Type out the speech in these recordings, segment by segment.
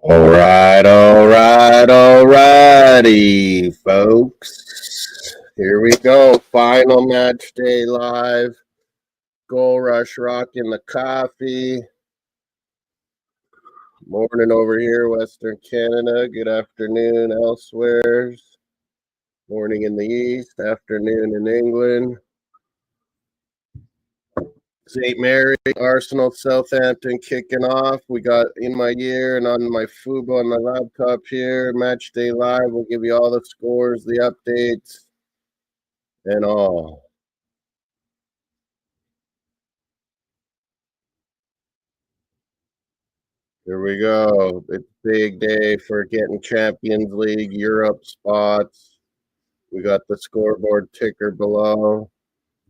Alrighty, folks. Here we go. Final match day live. Goal Rush rocking the coffee. Morning over here, Western Canada. Good afternoon elsewhere. Morning in the East, afternoon in England. St. Mary, Arsenal, Southampton kicking off. We got in my ear and on my Fubo on my laptop here. Match day live. We'll give you all the scores, the updates, and all. Here we go. It's a big day for getting Champions League Europe spots. We got the scoreboard ticker below.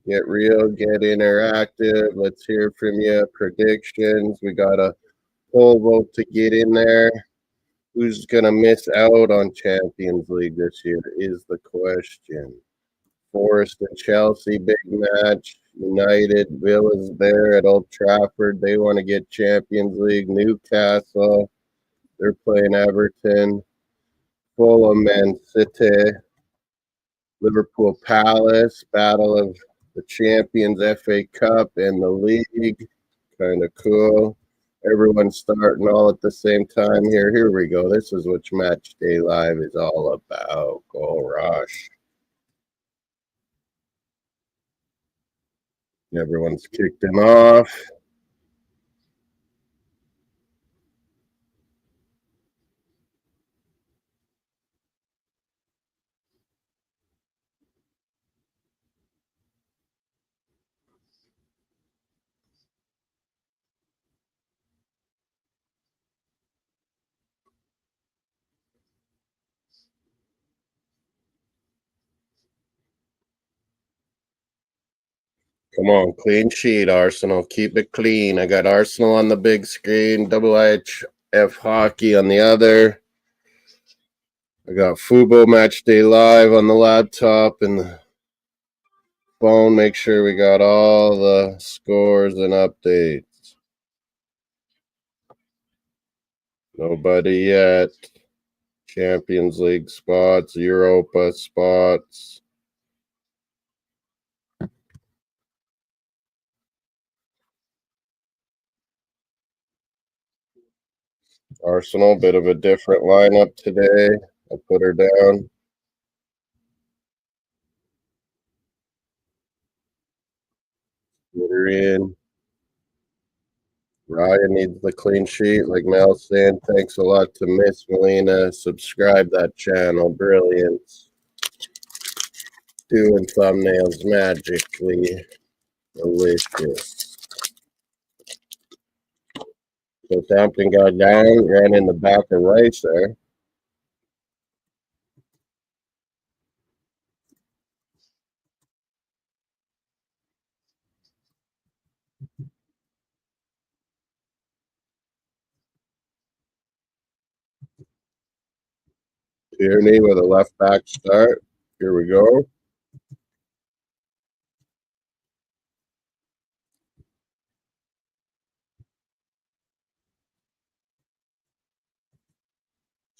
Get real, get interactive. Let's hear from you. Predictions. We got a poll vote to get in there. Who's going to miss out on Champions League this year is the question. Forest and Chelsea, big match. United, Villa's there at Old Trafford. They want to get Champions League. Newcastle, they're playing Everton. Fulham, Man City. Liverpool Palace, Battle of the Champions, FA Cup, and the league. Kind of cool. Everyone's starting all at the same time here. Here we go. This is what Match Day Live is all about. Goal Rush. Everyone's kicked him off. Come on, clean sheet, Arsenal. Keep it clean. I got Arsenal on the big screen, IHF Hockey on the other. I got Fubo Match Day Live on the laptop and the phone. Make sure we got all the scores and updates. Nobody yet. Champions League spots, Europa spots. Arsenal, bit of a different lineup today. I put her down. Put her in. Ryan needs the clean sheet, like Mel's saying. Thanks a lot to Miss Melina. Subscribe that channel. Brilliant. Doing thumbnails magically. Delicious. So Southampton got down, ran in the back of Rice there. Tierney with a left back start. Here we go.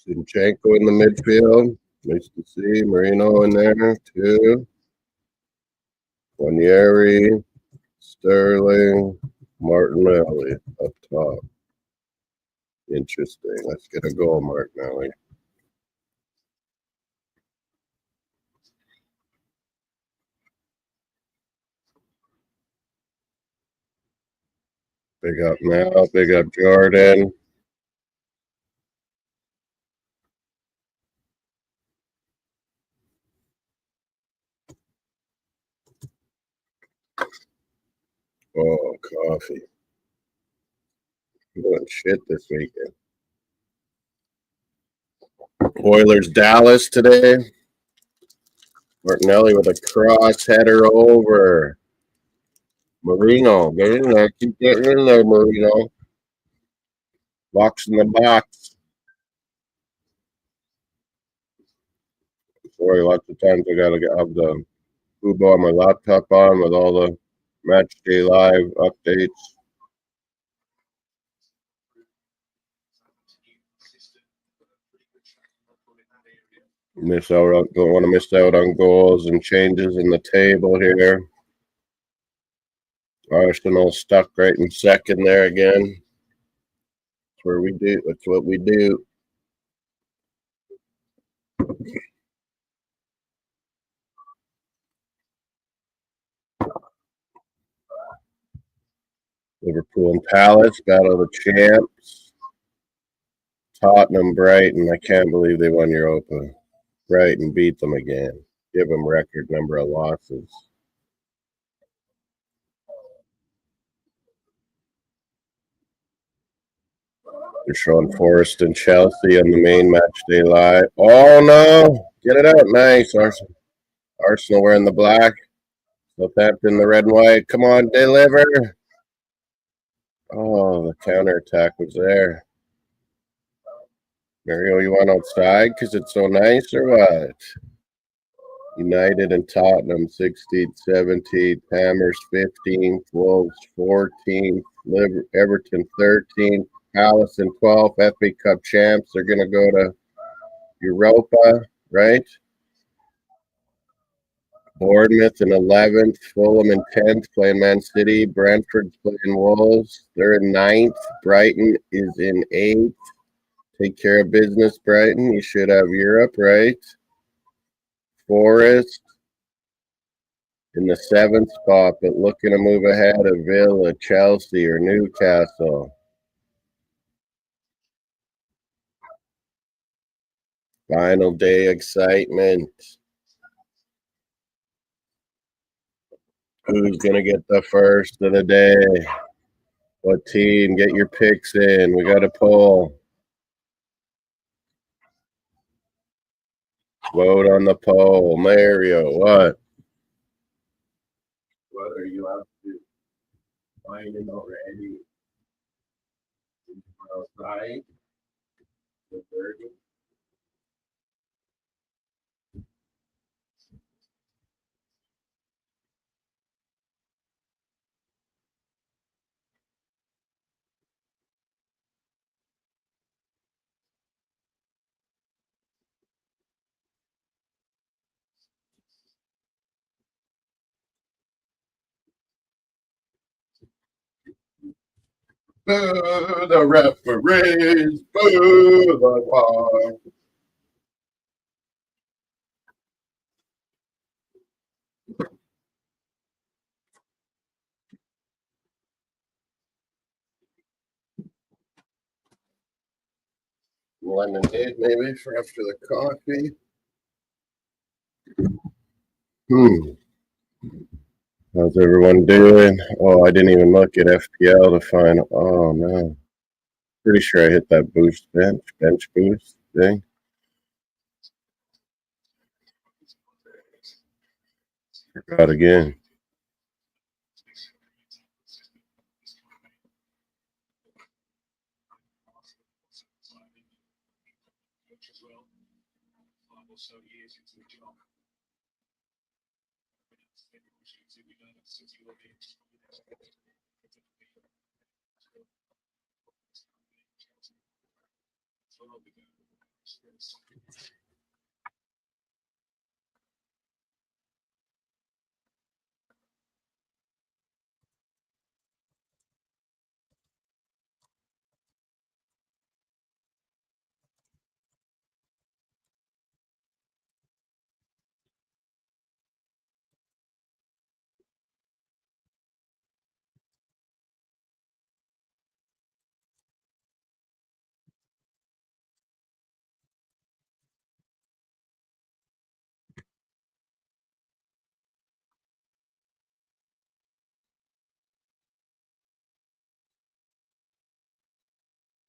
Zinchenko in the midfield. Nice to see. Marino in there, too. Wanyeri, Sterling, Martinelli up top. Interesting. Let's get a goal, Martinelli. Big up Mel. Big up Jordan. Oh, coffee. I'm doing shit this weekend. Oilers Dallas today. Martinelli with a cross header over. Marino, get in there. Keep getting in there, Marino. Box in the box. Sorry, lots of times I gotta have the Fubo on my laptop on with all the Match Day Live updates. Don't want to miss out on goals and changes in the table here. Arsenal stuck right in second there again. That's where we do. That's what we do. Liverpool and Palace, battle of the champs. Tottenham, Brighton. I can't believe they won Europa. Brighton beat them again. Give them record number of losses. They're showing Forest and Chelsea on the main match day live. Oh no! Get it out. Nice. Arsenal wearing the black. Southampton the red and white. Come on, deliver. Oh, the counterattack was there. Mario, you want outside because it's so nice or what? United and Tottenham 16th, 17th, Hammers 15th, Wolves 14th, Everton 13th, Palace in 12th, FA Cup champs. They're going to go to Europa, right? Bournemouth in 11th, Fulham in 10th, playing Man City. Brentford's playing Wolves. They're in 9th. Brighton is in 8th. Take care of business, Brighton. You should have Europe, right? Forest in the 7th spot, but looking to move ahead of Villa, Chelsea, or Newcastle. Final day excitement. Who's going to get the first of the day? What team? Get your picks in. We got a poll. Vote on the poll. Mario, what? What are you up to? Finding already? Outside? The 30? Boo the referees! Boo the bar! Lemonade, maybe, for after the coffee. How's everyone doing? Oh, I didn't even look at FPL to find. Oh no, pretty sure I hit that bench boost thing. Forgot again.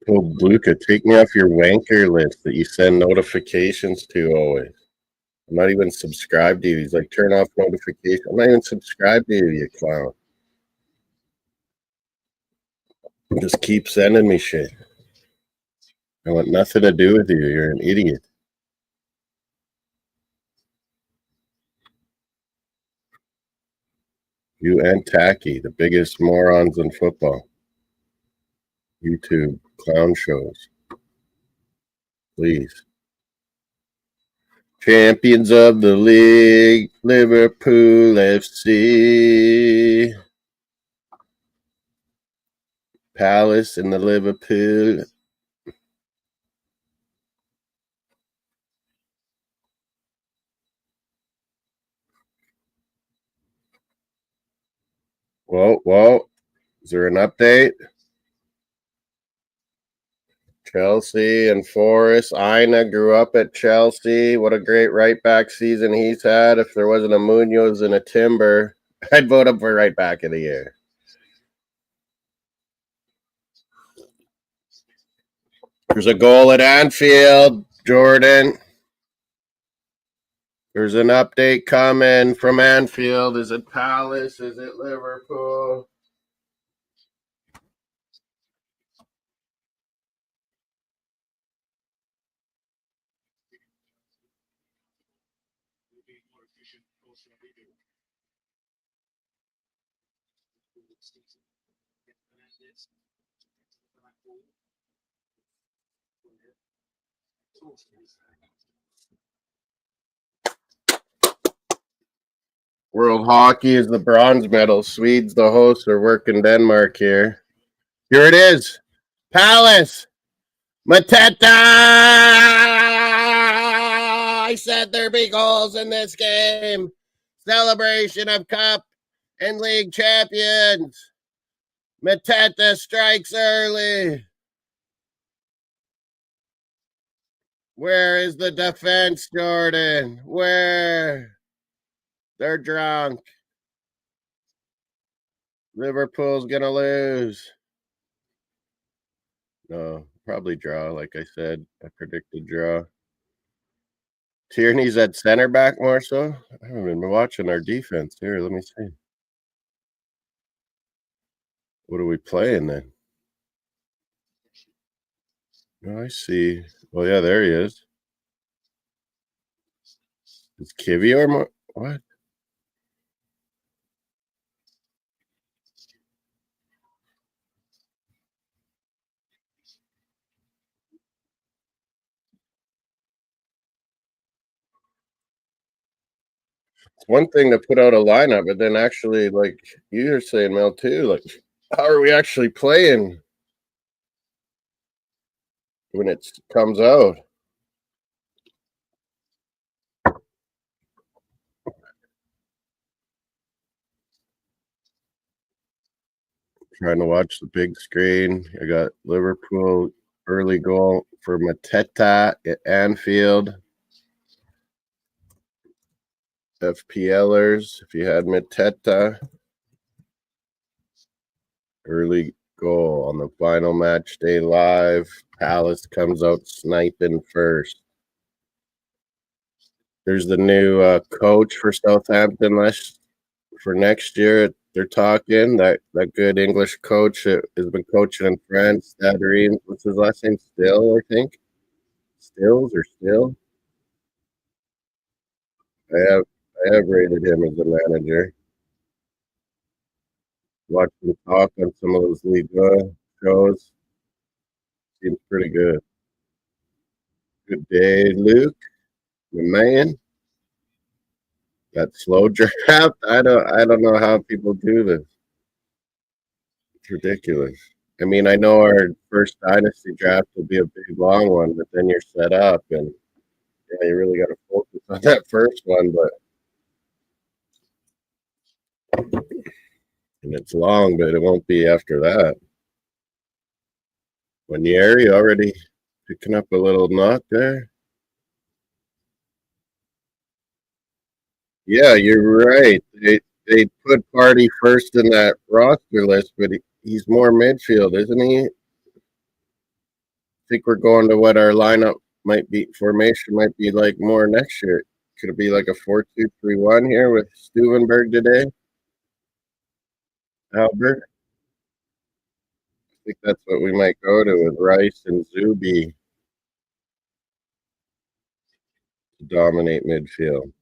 Oh, Luca, take me off your wanker list that you send notifications to always. I'm not even subscribed to you. He's like, turn off notifications. I'm not even subscribed to you, you clown. Just keep sending me shit. I want nothing to do with you. You're an idiot. You and Tacky, the biggest morons in football. YouTube clown shows. Please. Champions of the league, Liverpool FC. Palace and the Liverpool. Whoa. Is there an update? Chelsea and Forest. Ina grew up at Chelsea. What a great right back season he's had. If there wasn't a Munoz and a Timber, I'd vote him for right back of the year. There's a goal at Anfield, Jordan. There's an update coming from Anfield. Is it Palace? Is it Liverpool? World Hockey is the bronze medal. Swedes, the hosts, are working Denmark here. Here it is. Palace. Mateta! I said there'd be goals in this game. Celebration of Cup and League champions. Mateta strikes early. Where is the defense, Jordan? Where? They're drunk. Liverpool's going to lose. No, probably draw, like I said. I predicted draw. Tierney's at center back more so? I haven't been watching our defense here. Let me see. What are we playing then? Oh, I see. Well, yeah, there he is. Is Kivy or more? What? It's one thing to put out a lineup, but then actually, like you're saying, Mel, too, like, how are we actually playing when it comes out? Trying to watch the big screen. I got Liverpool early goal for Mateta at Anfield. FPLers, if you had Mateta, early goal on the final match day live. Palace comes out sniping first. There's the new coach for Southampton for next year. They're talking that good English coach that has been coaching in France. Sstadium, what's his last name? Still, I think. Stills or Still. I have rated him as a manager. Watched him talk on some of those Liga shows. Seems pretty good. Good day, Luke, the man. That slow draft. I don't know how people do this. It's ridiculous. I mean, I know our first dynasty draft will be a big long one, but then you're set up and yeah, you really got to focus on that first one, but and it's long, but it won't be after that. When Yeri already picking up a little knot there. Yeah, you're right. They put Party first in that roster list, but he's more midfield, isn't he? I think we're going to what our lineup might be, formation might be like more next year. Could it be like a 4-2-3-1 here with Stuvenberg today? Albert? I think that's what we might go to with Rice and Zuby to dominate midfield.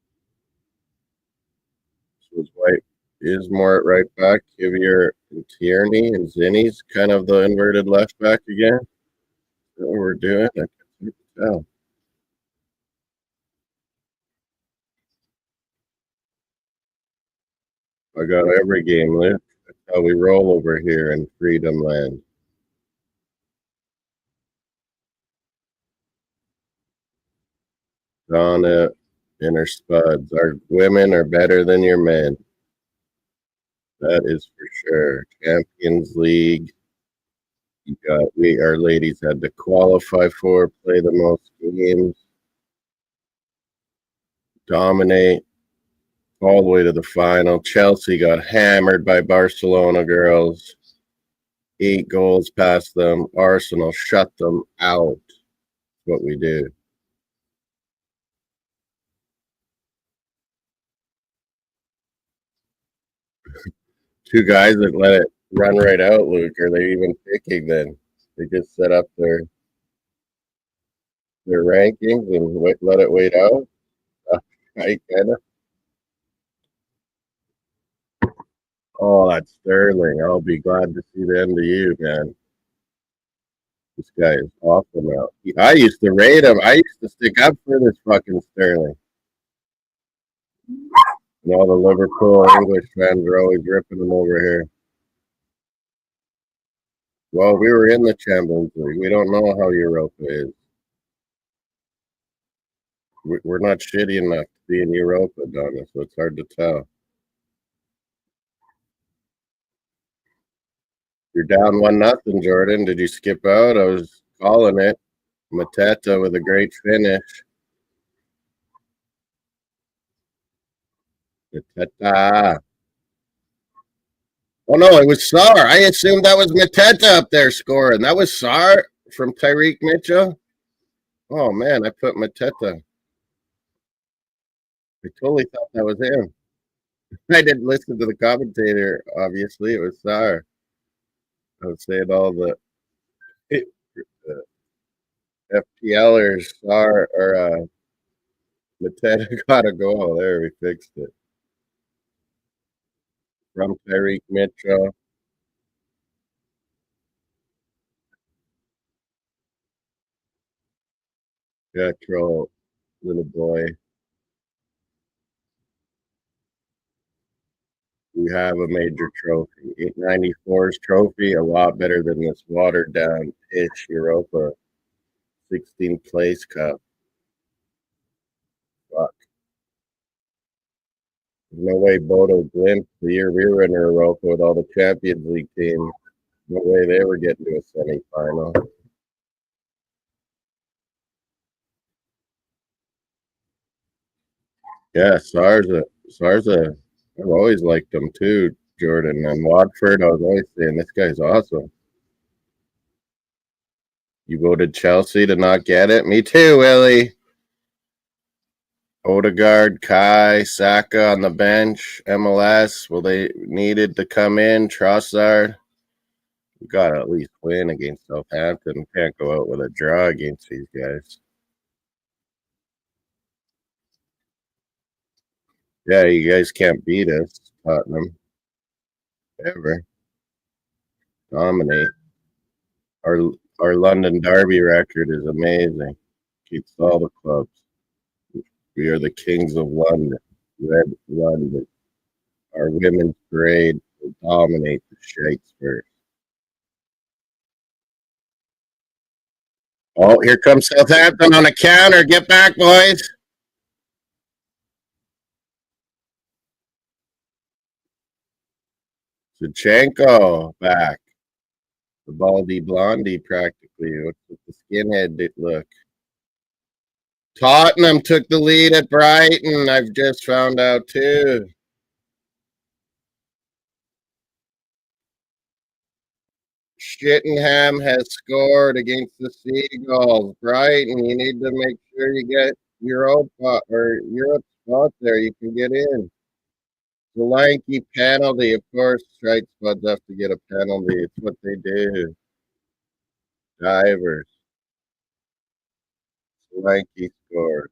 So his White is more at right back. Kivier and Tierney and Zinni's kind of the inverted left back again. Is that what we're doing? I can't tell. I got every game, Luke. That's how we roll over here in Freedom Land. Donna and her spuds. Our women are better than your men. That is for sure. Champions League. You got our ladies had to qualify for, play the most games, dominate all the way to the final. Chelsea got hammered by Barcelona girls. 8 goals past them. Arsenal shut them out. That's what we do. Two guys that let it run right out, Luke. Are they even picking then? They just set up their rankings and let it wait out. I kind of. Oh, that's Sterling. I'll be glad to see the end of you, man. This guy is awful now. I used to rate him. I used to stick up for this fucking Sterling. And all the Liverpool English fans are always ripping him over here. Well, we were in the Champions League. We don't know how Europa is. We're not shitty enough to be in Europa, Donna, so it's hard to tell. You're down 1-0, Jordan. Did you skip out? I was calling it. Mateta with a great finish. Mateta. Oh no, it was Sar. I assumed that was Mateta up there scoring. That was Sar from Tyreek Mitchell. Oh man, I put Mateta. I totally thought that was him. I didn't listen to the commentator. Obviously, it was Sar. I was saying all the FPLers Sar or Mateta got a goal. There, we fixed it. From Tyreek Mitchell. Yeah, troll little boy. We have a major trophy. 894's trophy, a lot better than this watered down ish Europa 16th place cup. Fuck. There's no way Bodo Glimt, the year we were in Europa with all the Champions League teams, no way they were getting to a semi-final. Yeah, Sarza, I've always liked him too, Jordan. And Watford, I was always saying, this guy's awesome. You voted Chelsea to not get it? Me too, Willie. Odegaard, Kai, Saka on the bench. MLS, well, they needed to come in. Trossard, we got to at least win against Southampton. Can't go out with a draw against these guys. Yeah, you guys can't beat us, Tottenham. Ever. Dominate. Our our London Derby record is amazing. Keeps all the clubs. We are the kings of London. Red London. Our women's parade will dominate the Shakespeare. Oh, here comes Southampton on a counter. Get back, boys. Zinchenko back. The baldy blondie practically with the skinhead look. Tottenham took the lead at Brighton. I've just found out too. Shittenham has scored against the Seagulls. Brighton, you need to make sure you get Europa or Europe spot there. You can get in. The lanky penalty, of course. Strike spuds have to get a penalty. It's what they do. Divers. Lanky scored.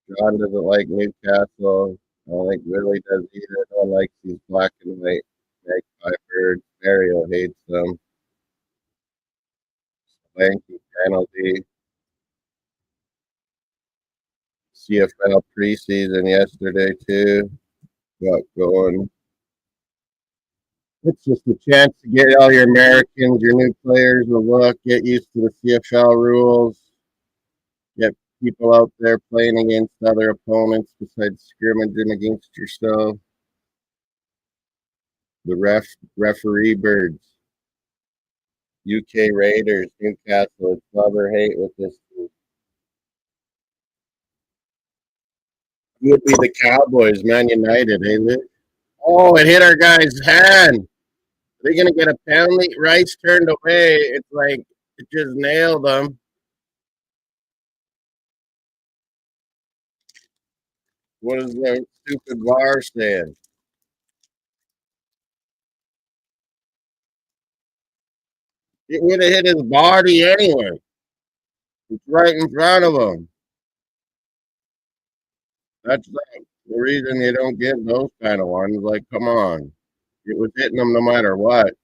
John doesn't like Newcastle. I don't think Willie does either. No one likes these black and white magpie birds. Mario hates them. Lanky penalty. CFL preseason yesterday too. got going. It's just a chance to get all your Americans, your new players a look, get used to the CFL rules, get people out there playing against other opponents besides scrimmaging against yourself. The referee birds, UK Raiders, Newcastle. It's love or hate with this. It would be the Cowboys, Man United, hey Luke? Oh, it hit our guy's hand. They're gonna get a penalty. Rice turned away. It's like it just nailed them. What is the stupid VAR saying? It would have hit his body anyway. It's right in front of him. That's the reason you don't get those kind of ones. Like, come on. It was hitting him no matter what.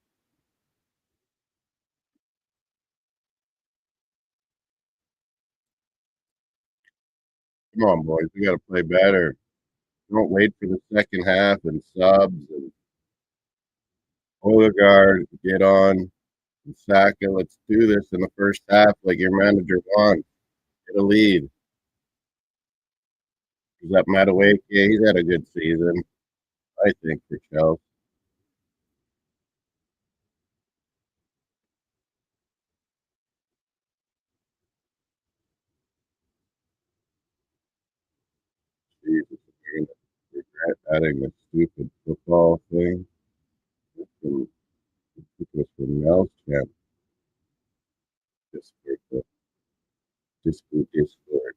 Come on, boys. We got to play better. Don't wait for the second half and subs and Odegaard get on. Saka, let's do this in the first half like your manager wants. Get a lead. Is that Mattaway? Yeah, he's had a good season, I think, for Chelsea. Jesus, you're gonna regret adding the stupid football thing. This was from Mel's camp. Discord.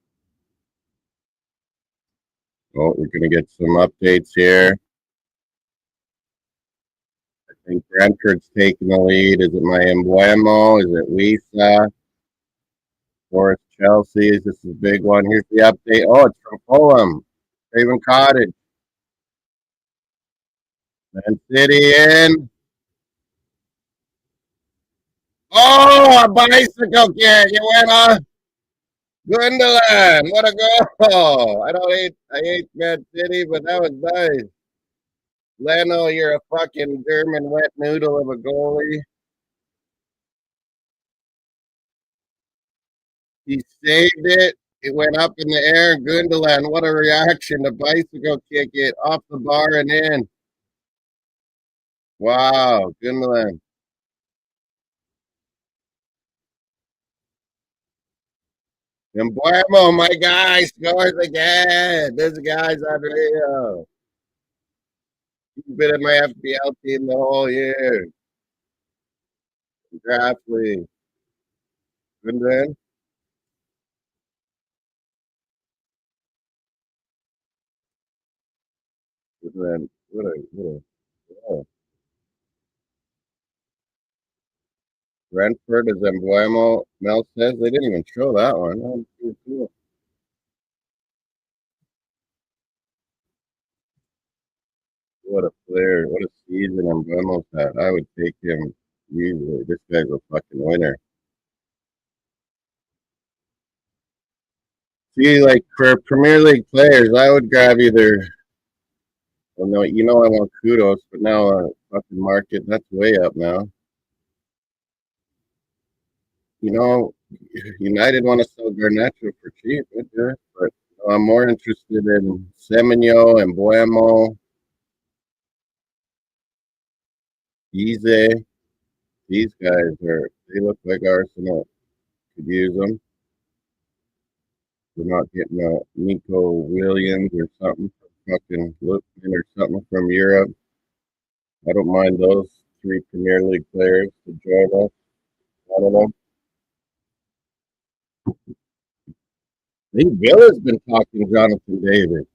Oh, we're gonna get some updates here. I think Brentford's taking the lead. Is it my Embuemo? Is it Lisa? Forest Chelsea? This is a big one. Here's the update. Oh, it's from Fulham. Raven Cottage. Man City in. Oh, a bicycle kid. You went on. Gundogan. What a goal. I hate Man City, but that was nice. Leno, you're a fucking German wet noodle of a goalie. He saved it. It went up in the air. Gundogan, what a reaction. The bicycle kick it off the bar and in. Wow, Gundogan. And Buemo, my guy, scores again. This guy's unreal. He's been in my FBL team the whole year. Exactly. Gundogan. Gundogan. Oh. Brentford is Embuemo. Mel says they didn't even show that one. Oh, cool. What a player. What a season Embuemo's had. I would take him easily. This guy's a fucking winner. See, like for Premier League players, I would grab either. Well, no, I want kudos, but now fucking market that's way up now. You know, United want to sell Garnacho for cheap, but I'm more interested in Semenyo and Buemo, Ize. These guys they look like Arsenal could use them. We're not getting a Nico Williams or something from fucking Lipman or something from Europe. I don't mind those three Premier League players to join us. I don't know. I think Villa's been talking to Jonathan David.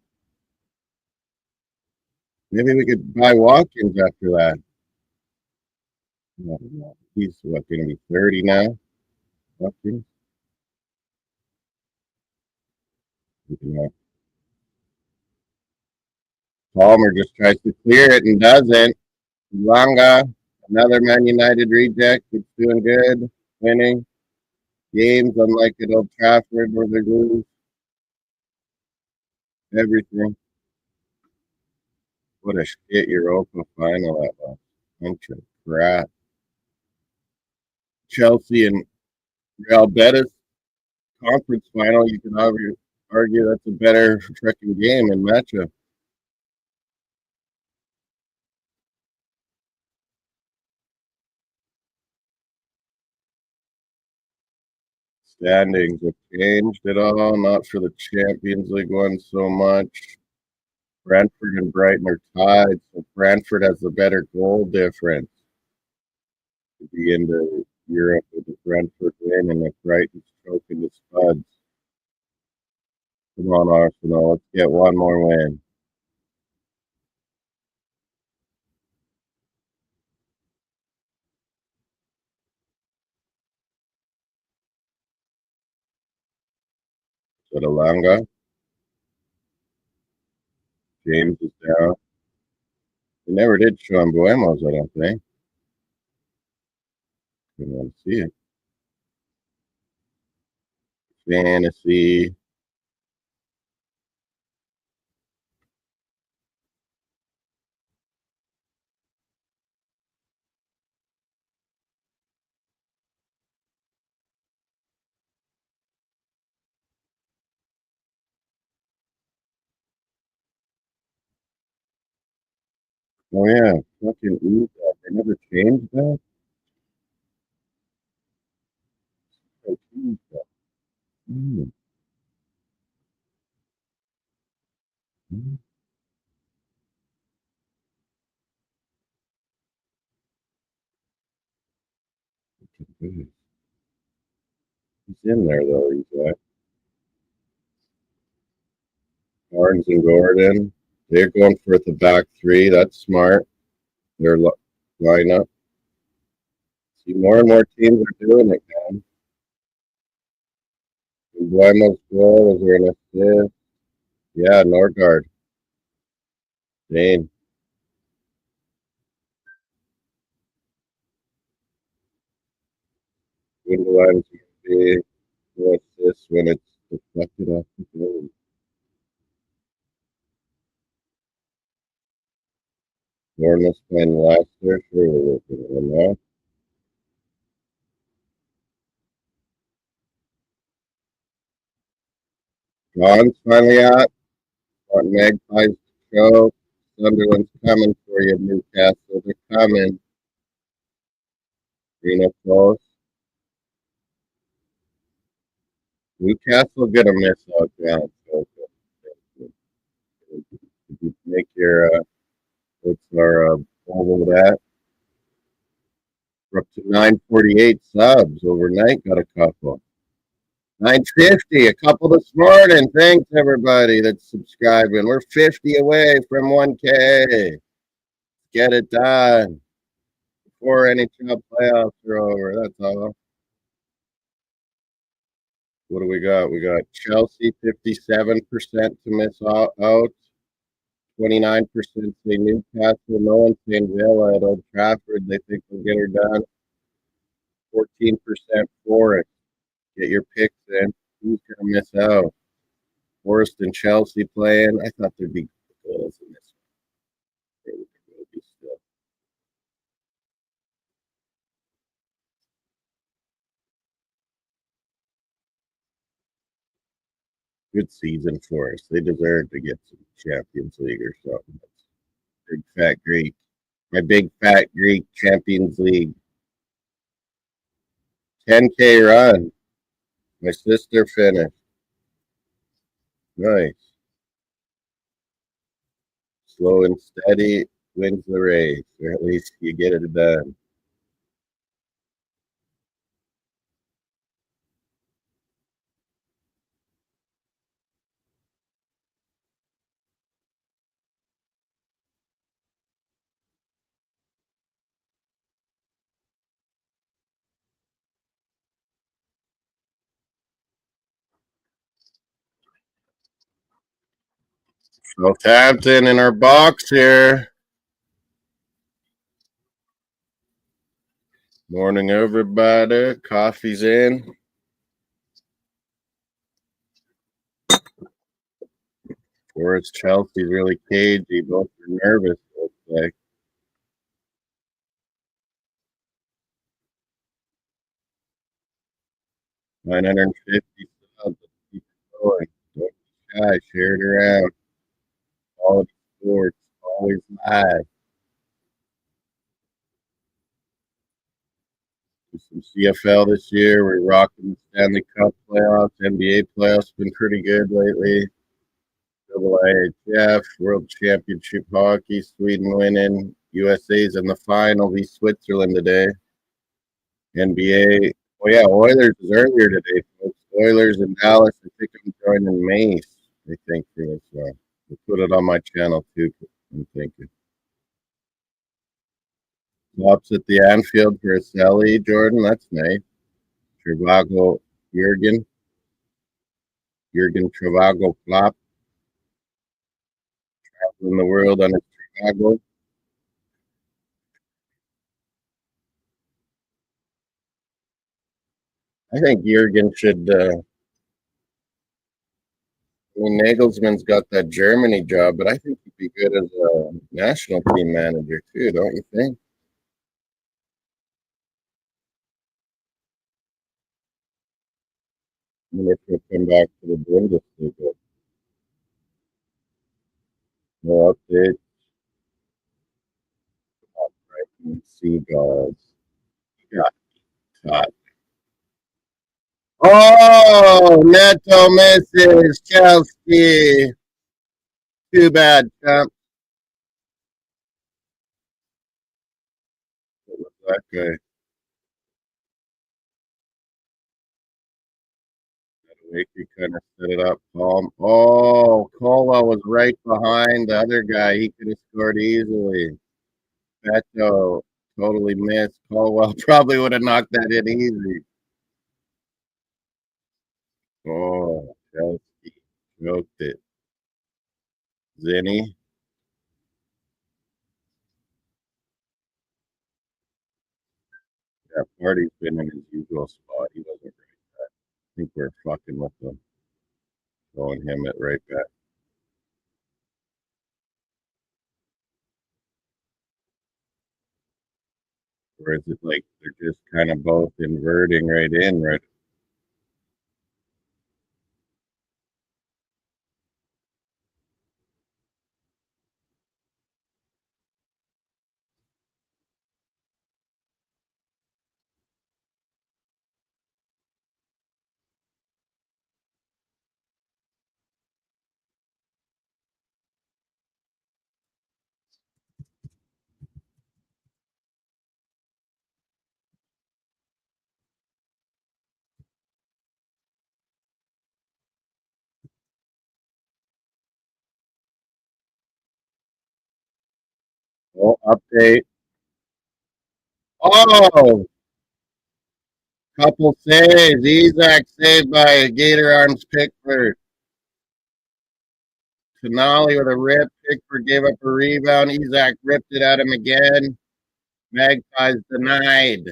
Maybe we could buy Watkins after that. No. He's what, going to be 30 now? Watkins? Palmer just tries to clear it and doesn't. Longa, another Man United reject. It's doing good, winning games, unlike at Old Trafford where they lose everything. What a shit Europa final that was. Bunch of crap. Chelsea and Real Betis conference final. You can argue that's a better freaking game and matchup. Standings have changed at all. Not for the Champions League one so much. Brentford and Brighton are tied, so Brentford has the better goal difference to be into Europe with the Brentford win, and if Brighton's choking the spuds. Come on, Arsenal, let's get one more win. Alanga, James is down. They never did show him Buemos, I don't think. I want to see it. Fantasy. Oh yeah, fucking Uza. They never changed that. They changed that. Mm, mm, He's in there though. He's Barnes and Gordon. They're going for the back three. That's smart. Their lineup. See, more and more teams are doing it, man. Buemo's goal, is there an assist? Yeah, Norgard. Dane. Gundogan's going to be no assist when it's deflected off the goal. Bournemouth playing Leicester. Surely we're going to win that. John's finally out. Got Magpies to show. Sunderland's coming for you, Newcastle. They're coming. Green close. Newcastle gonna miss out, John. So if you make your what's our over that? We're up to 948 subs overnight. Got a couple. 950, a couple this morning. Thanks everybody that's subscribing. We're 50 away from 1K. Get it done before NHL playoffs are over. That's all. What do we got? We got Chelsea 57% to miss out. 29% say Newcastle. No one's saying Villa at Old Trafford. They think they'll get her done. 14% Forest. Get your picks in. Who's going to miss out? Forest and Chelsea playing. I thought there'd be goals in this one. There will be still. Good season for us. They deserve to get some Champions League or something. Big fat Greek. My big fat Greek Champions League 10K run. My sister finished. Nice. Slow and steady wins the race, or at least you get it done. Southampton in our box here. Morning, everybody. Coffee's in. Whereas Chelsea's really cagey. Both are nervous, it looks like. 950 subs. Let's keep it going. Don't be shy. Share it around. Quality sports. Always live. Do some CFL this year. We're rocking the Stanley Cup playoffs. NBA playoffs been pretty good lately. Double IHF, World Championship Hockey, Sweden winning. USA's in the final. Be Switzerland today. NBA. Oh yeah, Oilers is earlier today, folks. Oilers in Dallas. I think I'm joining Mace. I think for this one. We'll put it on my channel too. I'm thinking. Flops at the Anfield for a Sally, Jordan. That's nice. Trivago Jurgen Trivago flop in the world on a Trivago. I think Jurgen should. I mean, Nagelsmann's got that Germany job, but I think he'd be good as a national team manager too, don't you think? I mean, if he'll come back to the Bundesliga, no update. Right, Seagulls. Got caught. Oh, Neto misses Chelsea. Too bad, champ. What was that guy? Wakey kind of set it up. Oh, Colwell was right behind the other guy. He could have scored easily. Beto totally missed. Colwell probably would have knocked that in easy. Oh, Chelsea choked it. Zinni. Yeah, Party's been in his usual spot. He wasn't right. I think we're fucking with him. Throwing him at right back. Or is it like they're just kind of both inverting right in, right? Oh, update. Oh, couple saves. Isaac saved by Gator Arms Pickford. Finale with a rip. Pickford gave up a rebound. Isaac ripped it at him again. Magpies denied.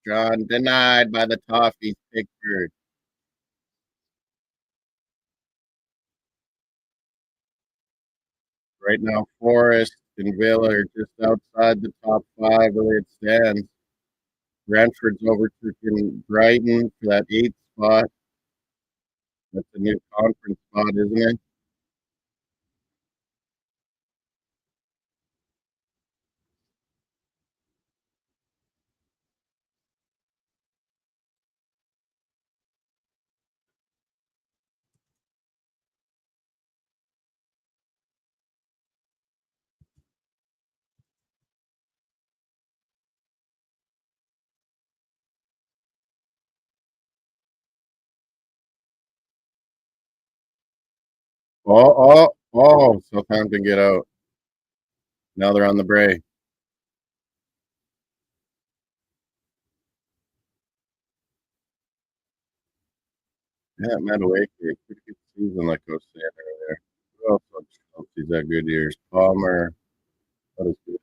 John denied by the Toffees Pickford. Right now, Forest and Villa are just outside the top five the way it stands. Brentford's overtaken Brighton for that eighth spot. That's a new conference spot, isn't it? Oh, Southampton get out. Now they're on the break. Yeah, Mattaway, pretty good season, like I was saying earlier. Who else on Chelsea's had good years? Palmer, what is good?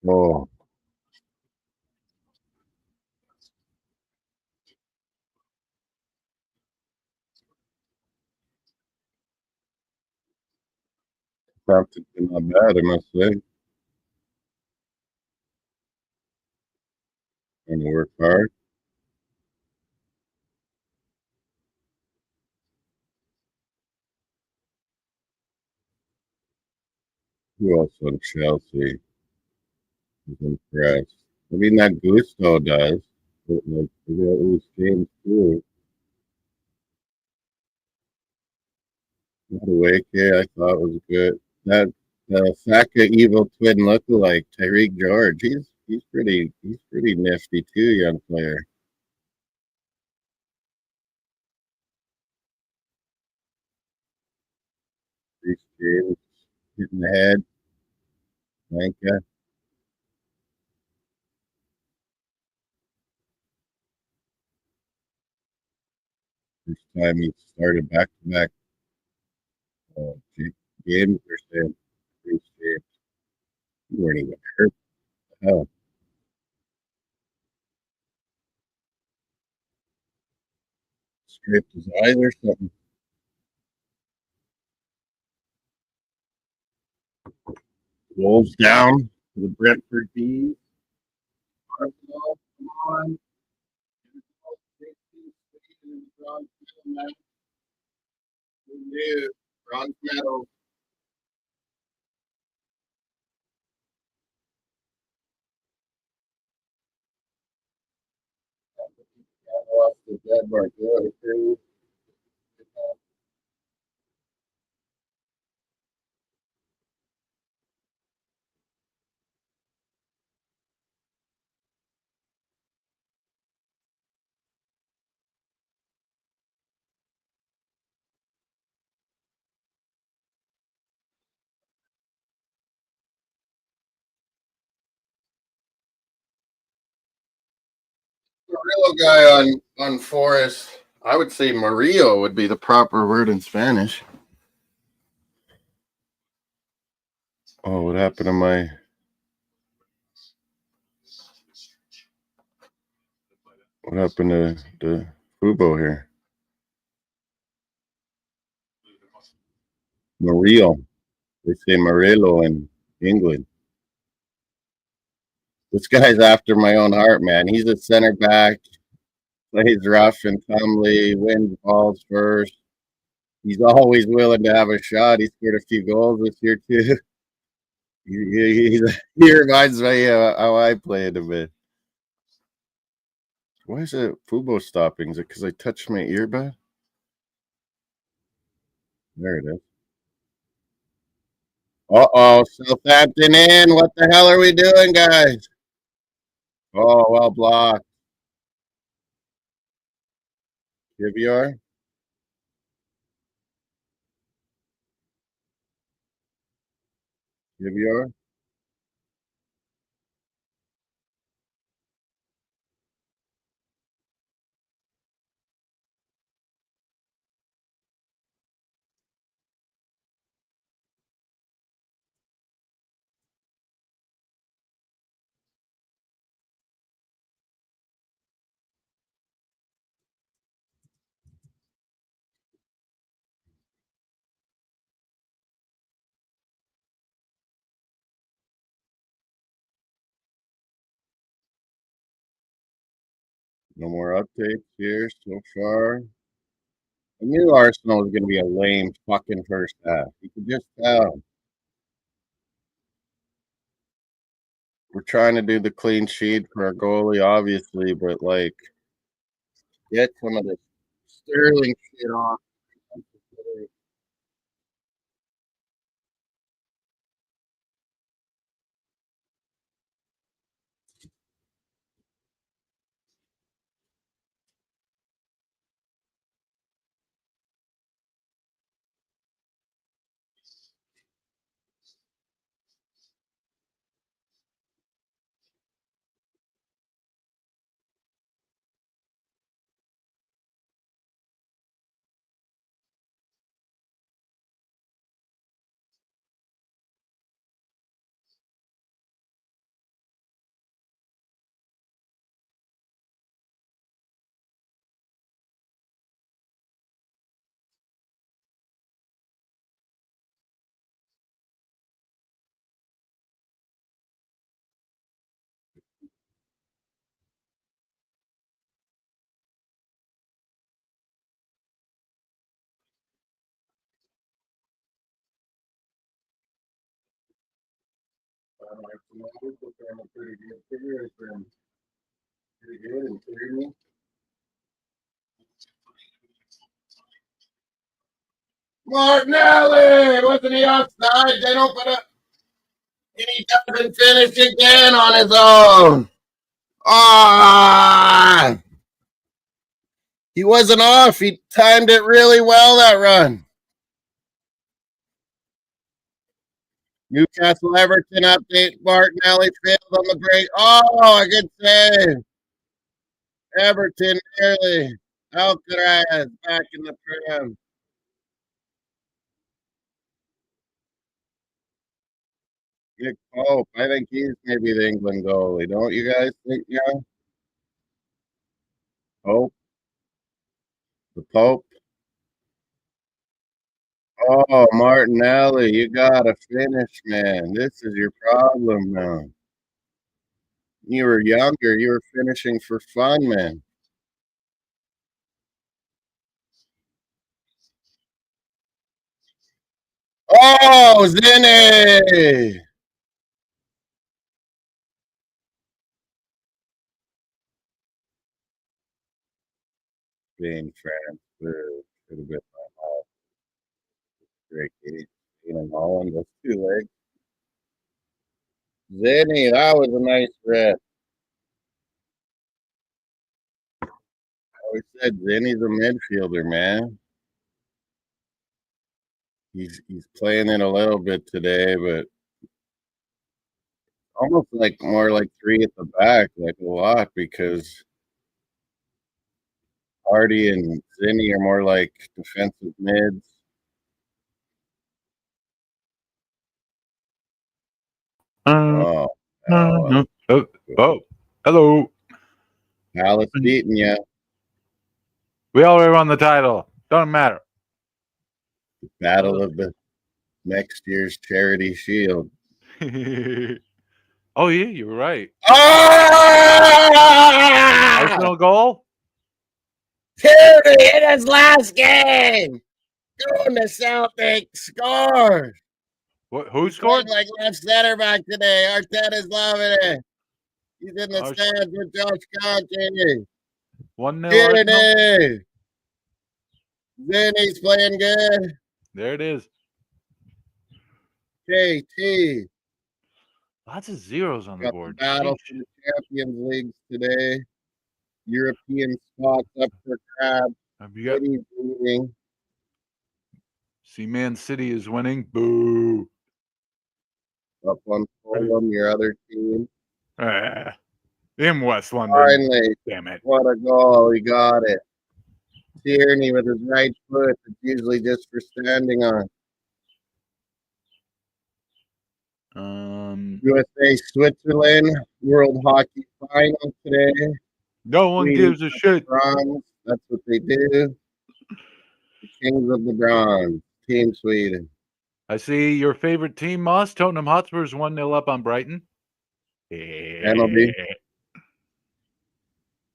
Oh, Southampton's not bad, I must say. And work hard. Who else on Chelsea is impressed? I mean, that Gusto does. But like, we got loose games too. Madueke, I thought was good. That Saka evil twin lookalike, Tyreek George. He's pretty nifty too, young player. Reece James hitting the head. Lanka. First time he started back to back games. They're saying Reece James. You weren't even hurt. Hell, scraped his eyes or something. Wolves down to the Brentford Bees. Arsenal, come on. Who knew? Bronze medal. Lost to Denmark. The real guy on Forest. I would say Mario would be the proper word in Spanish. Oh, what happened to my? What happened to the Fubo here? Mario. They say Marilo in England. This guy's after my own heart, man. He's a center back, plays rough and tumbly, wins balls first. He's always willing to have a shot. He scored a few goals this year too. He reminds me how I played a bit. Why is it Fubo stopping? Is it because I touched my earbud? There it is. Uh-oh, Southampton in. What the hell are we doing, guys? Oh, well blocked. Kivior, Kivior. No more updates here so far. I knew Arsenal was going to be a lame fucking first half. You could just tell. We're trying to do the clean sheet for our goalie, obviously, but like, get some of this Sterling shit off. Pretty good and clear. Martinelli! Wasn't he offside? They don't put up. And he doesn't finish again on his own. Ah! He wasn't off. He timed it really well, that run. Newcastle Everton update. Martinelli failed on the break. Oh, a good save. Everton nearly. Alcaraz back in the Prem. Nick Pope. I think he's maybe the England goalie. Don't you guys think? Yeah. Pope. The Pope. Oh, Martinelli, you gotta finish, man. This is your problem now. You were younger. You were finishing for fun, man. Oh, Zinni! Spain, France, could have been my house. Great game. Spain and Holland, that's 2 legs. Zinni, that was a nice red. I always said Zinni's a midfielder, man. He's playing it a little bit today, but almost like more like 3 at the back, like a lot, because Hardy and Zinni are more like defensive mids. Oh, Hello. Palace beating you. We already won the title. Don't matter. Battle of the next year's Charity Shield. Oh, yeah, you were right. Ah! Arsenal goal? Charity in his last game. Going to Celtic scores. Who scored? Like left center back today. Arteta's loving it. He's in the stands with Josh Conte. 1-0 Arsenal. Zinni's playing good. There it is. JT. Lots of zeros on the board. The battle for the Champions League today. European spots up for grabs. City's leading. See, Man City is winning. Boo. Up on Fulham, your other team. In West London. Finally. Damn it. What a goal. He got it. Tierney with his right foot. It's usually just for standing on. USA Switzerland World Hockey Final today. No one gives a shit. Bronze. That's what they do. The Kings of the Bronze. Team Sweden. I see your favorite team, Moss. Tottenham Hotspurs 1-0 up on Brighton. Penalty.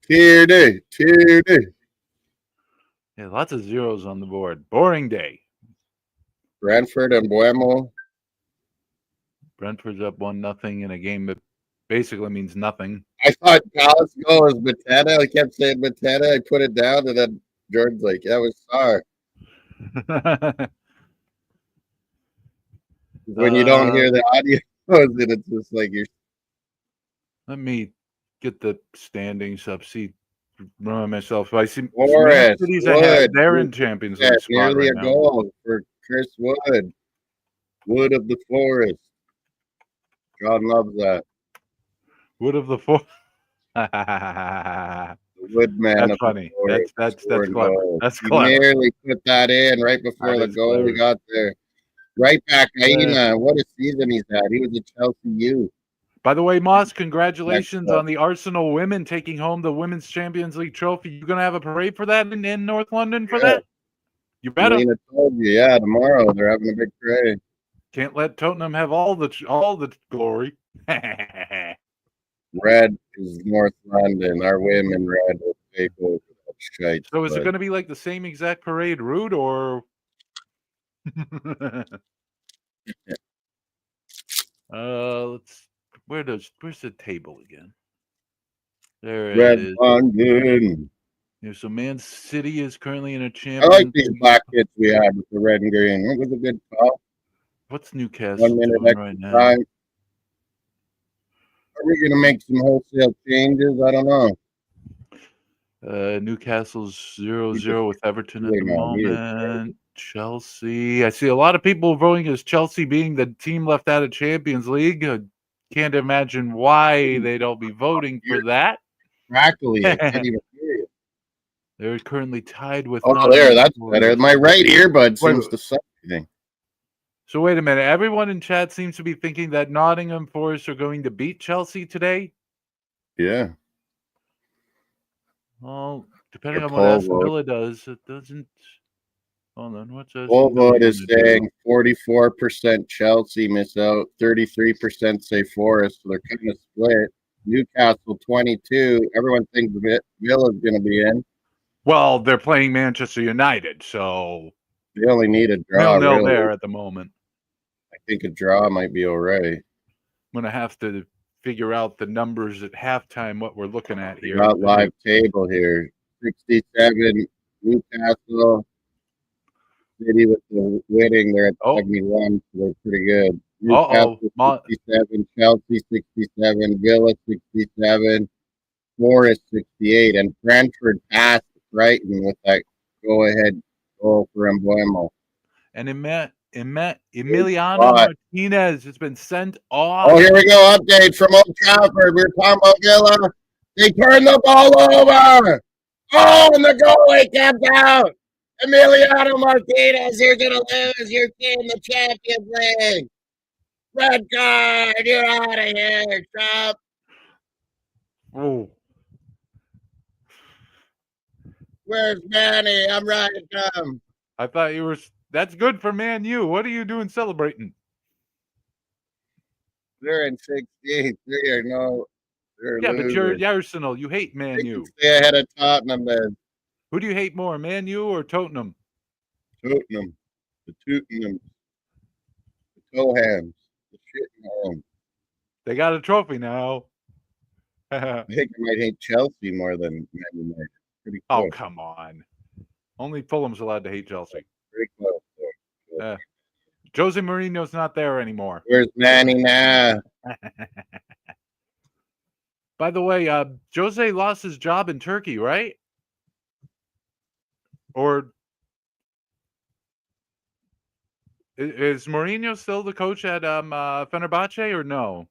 Tierney. Yeah, lots of zeros on the board. Boring day. Brentford and Buemo. Brentford's up 1-0 in a game that basically means nothing. I thought Palace goal was Mateta. I kept saying Mateta. I put it down, and then Jordan's like, "Yeah, it was Sarr." When you don't hear the audio, and it's just like you're. Let me get the standings up. See, remind myself. I see Forest, City's ahead. They're in Champions League spot nearly right a now. goal for Chris Wood. Wood of the Forest. John loves that. Wood of the Forest. The Woodman. That's of funny. The Forest. That's clever. Goals. That's he clever. nearly put that in right before the goal he got there. Right back, Aina. What a season he's had. He was a Chelsea youth. By the way, Moss, congratulations on the Arsenal women taking home the Women's Champions League trophy. You going to have a parade for that in North London for that? You better. Lena told you, yeah, tomorrow they're having a big parade. Can't let Tottenham have all the glory. Red is North London. Our women red will take over that shite. So is it going to be like the same exact parade route, or? Let's Where's the table again? There it Red is. London. Yeah, so Man City is currently in a I like Champions these League. black kids we had with the red and green. It was a good call. What's 1 Newcastle minute doing extra right now? time. Are we going to make some wholesale changes? I don't know. Newcastle's 0-0 He just with Everton at really the know. He is moment. Chelsea. I see a lot of people voting as Chelsea being the team left out of Champions League. Can't imagine why they'd all be voting for that. crackly. I can't even hear you. They're currently tied with Oh, Nottingham there. That's Forest. better. My right earbud Wait, seems to suck. So wait a minute. Everyone in chat seems to be thinking that Nottingham Forest are going to beat Chelsea today. Yeah. Well, depending Your on what poll Aston vote. Villa does, it doesn't. Hold on. What's Aston Poll Villa vote is gonna do? saying 44% Chelsea miss out, 33% say Forest. So they're kind of split. Newcastle 22. Everyone thinks Villa's going to be in. Well, they're playing Manchester United, so They only need a draw, 0-0 really. there at the moment. I think a draw might be all right. I'm gonna have to figure out the numbers at halftime. What we're looking at here. Got live table here. 67 Newcastle. City with the winning. They're at 71, so they're pretty good. Newcastle 67, Chelsea 67, Villa 67, Forest 68, and Brentford passed Brighton with that go-ahead goal for Embuemo. And Emiliano Martinez has been sent off. Oh, here we go. Update from Old Trafford. We were talking about Villa. They turned the ball over. Oh, and the goalie kept out. Emiliano Martinez, you're going to lose your team the Champions League. Red card. You're out of here, Trump. Oh. Where's Manny? I'm right to come. I thought you were. That's good for Man U. What are you doing celebrating? They're in 16th. They're Yeah, but losers. you're Arsenal. You hate Man U. Stay ahead of Tottenham, then. Who do you hate more, Man U or Tottenham? Tottenham. The Tottenham. The Tohams. The Shittenham. They got a trophy now. I think I might hate Chelsea more than Man United. Pretty close. Oh, come on. Only Fulham's allowed to hate Chelsea. Pretty close. Jose Mourinho's not there anymore. Where's Manny now? By the way, Jose lost his job in Turkey, right? Or is Mourinho still the coach at Fenerbahce or no?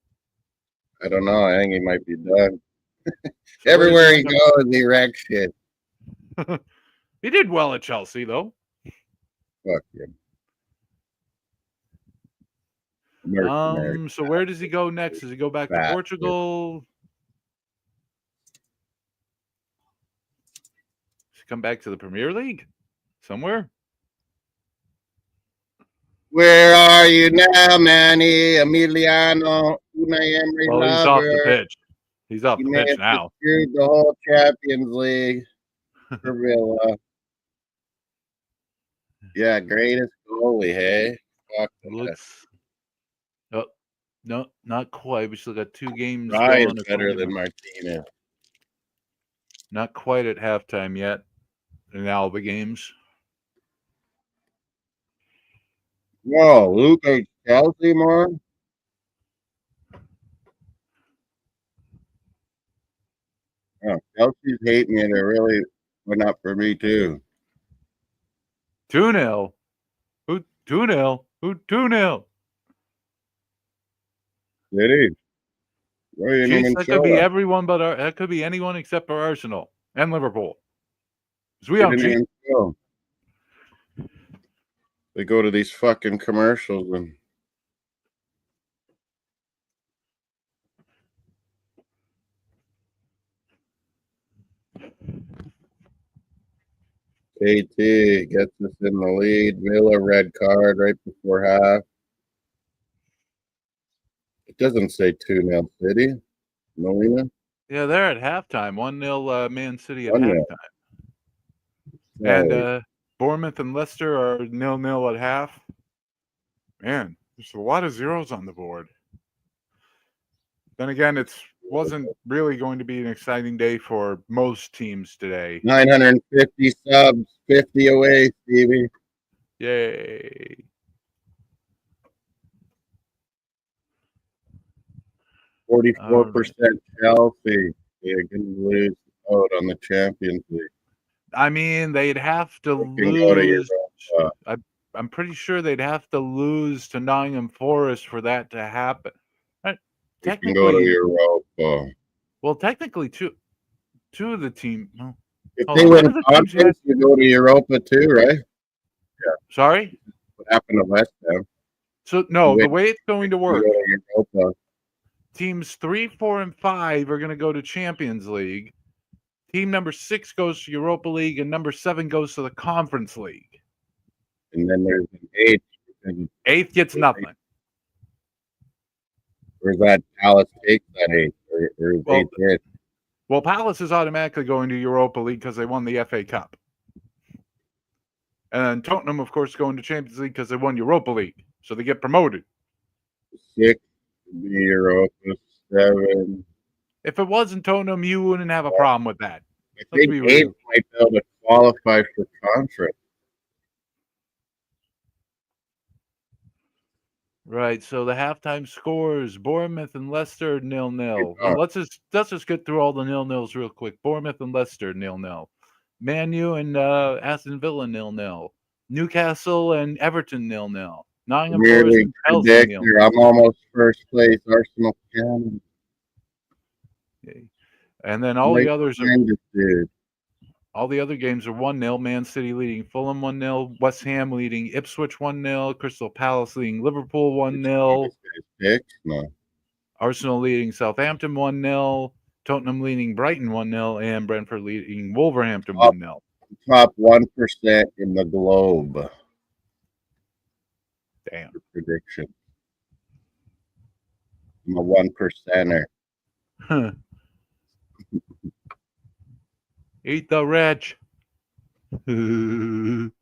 I don't know. I think he might be done. So everywhere he goes, he wrecks shit. He did well at Chelsea, though. Fuck him. So where does he go next? Does he go back to Portugal? Does he come back to the Premier League? Somewhere? Where are you now, Manny? Emiliano, Unai Emery Well, he's off the pitch. He's off the pitch now. Secured the whole Champions League for Villa. Yeah, greatest goalie, hey? Fuck Looks. Oh, no, not quite. We still got 2 games Ryan's going. better than Martinez. Not quite at halftime yet in all the games. Whoa, Luke hates Chelsea more? Oh, Chelsea's hate me. They're really went up for me, too. 2-0. Who 2-0? Who 2-0? Did he? Jeez, that could be everyone, but that could be anyone except for Arsenal and Liverpool. We don't cheat. They go to these fucking commercials and. KT gets us in the lead. Villa red card right before half. It doesn't say 2-0 City. Molina. Yeah, they're at halftime. 1-0 Man City at halftime. And Bournemouth and Leicester are 0-0 at half. Man, there's a lot of zeros on the board. Then again, it wasn't really going to be an exciting day for most teams today. 950 subs, 50 away, Stevie. Yay. 44% Chelsea. They're going to lose out on the Champions League. I mean, they'd have to They can go to lose. Europa. I'm pretty sure they'd have to lose to Nottingham Forest for that to happen. They can go to Technically, Europa. well, technically, two of the team. If Hold they on, what are win the teams you had? conference, you go to Europa too, right? Sorry. What happened to West Ham? So no, You the win, way it's going to you work, go to Europa. teams 3, 4, and 5 are going to go to Champions League. Team number 6 goes to Europa League, and number 7 goes to the Conference League. And then there's an 8. 8th gets nothing. Where's that Palace takes that 8? Or is 8 it? Well, Palace is automatically going to Europa League because they won the FA Cup. And Tottenham, of course, going to Champions League because they won Europa League. So they get promoted. 6 would be Europa. 7. If it wasn't Tottenham, you wouldn't have a problem with that. I think 8 might be able to qualify for conference. Right, so the halftime scores: Bournemouth and Leicester 0-0. Well, let's just get through all the 0-0s real quick. Bournemouth and Leicester 0-0. Man U and Aston Villa 0-0. Newcastle and Everton 0-0. Nottingham Forest and Chelsea 0-0. I'm almost first place. Arsenal can. Okay. And then all the others are. Dude. All the other games are 1-0. Man City leading Fulham 1-0. West Ham leading Ipswich 1-0. Crystal Palace leading Liverpool 1-0. No. Arsenal leading Southampton 1-0. Tottenham leading Brighton 1-0. And Brentford leading Wolverhampton 1-0. Top 1% in the globe. Damn. Prediction. I'm a 1%er. Huh. Eat the rich. Come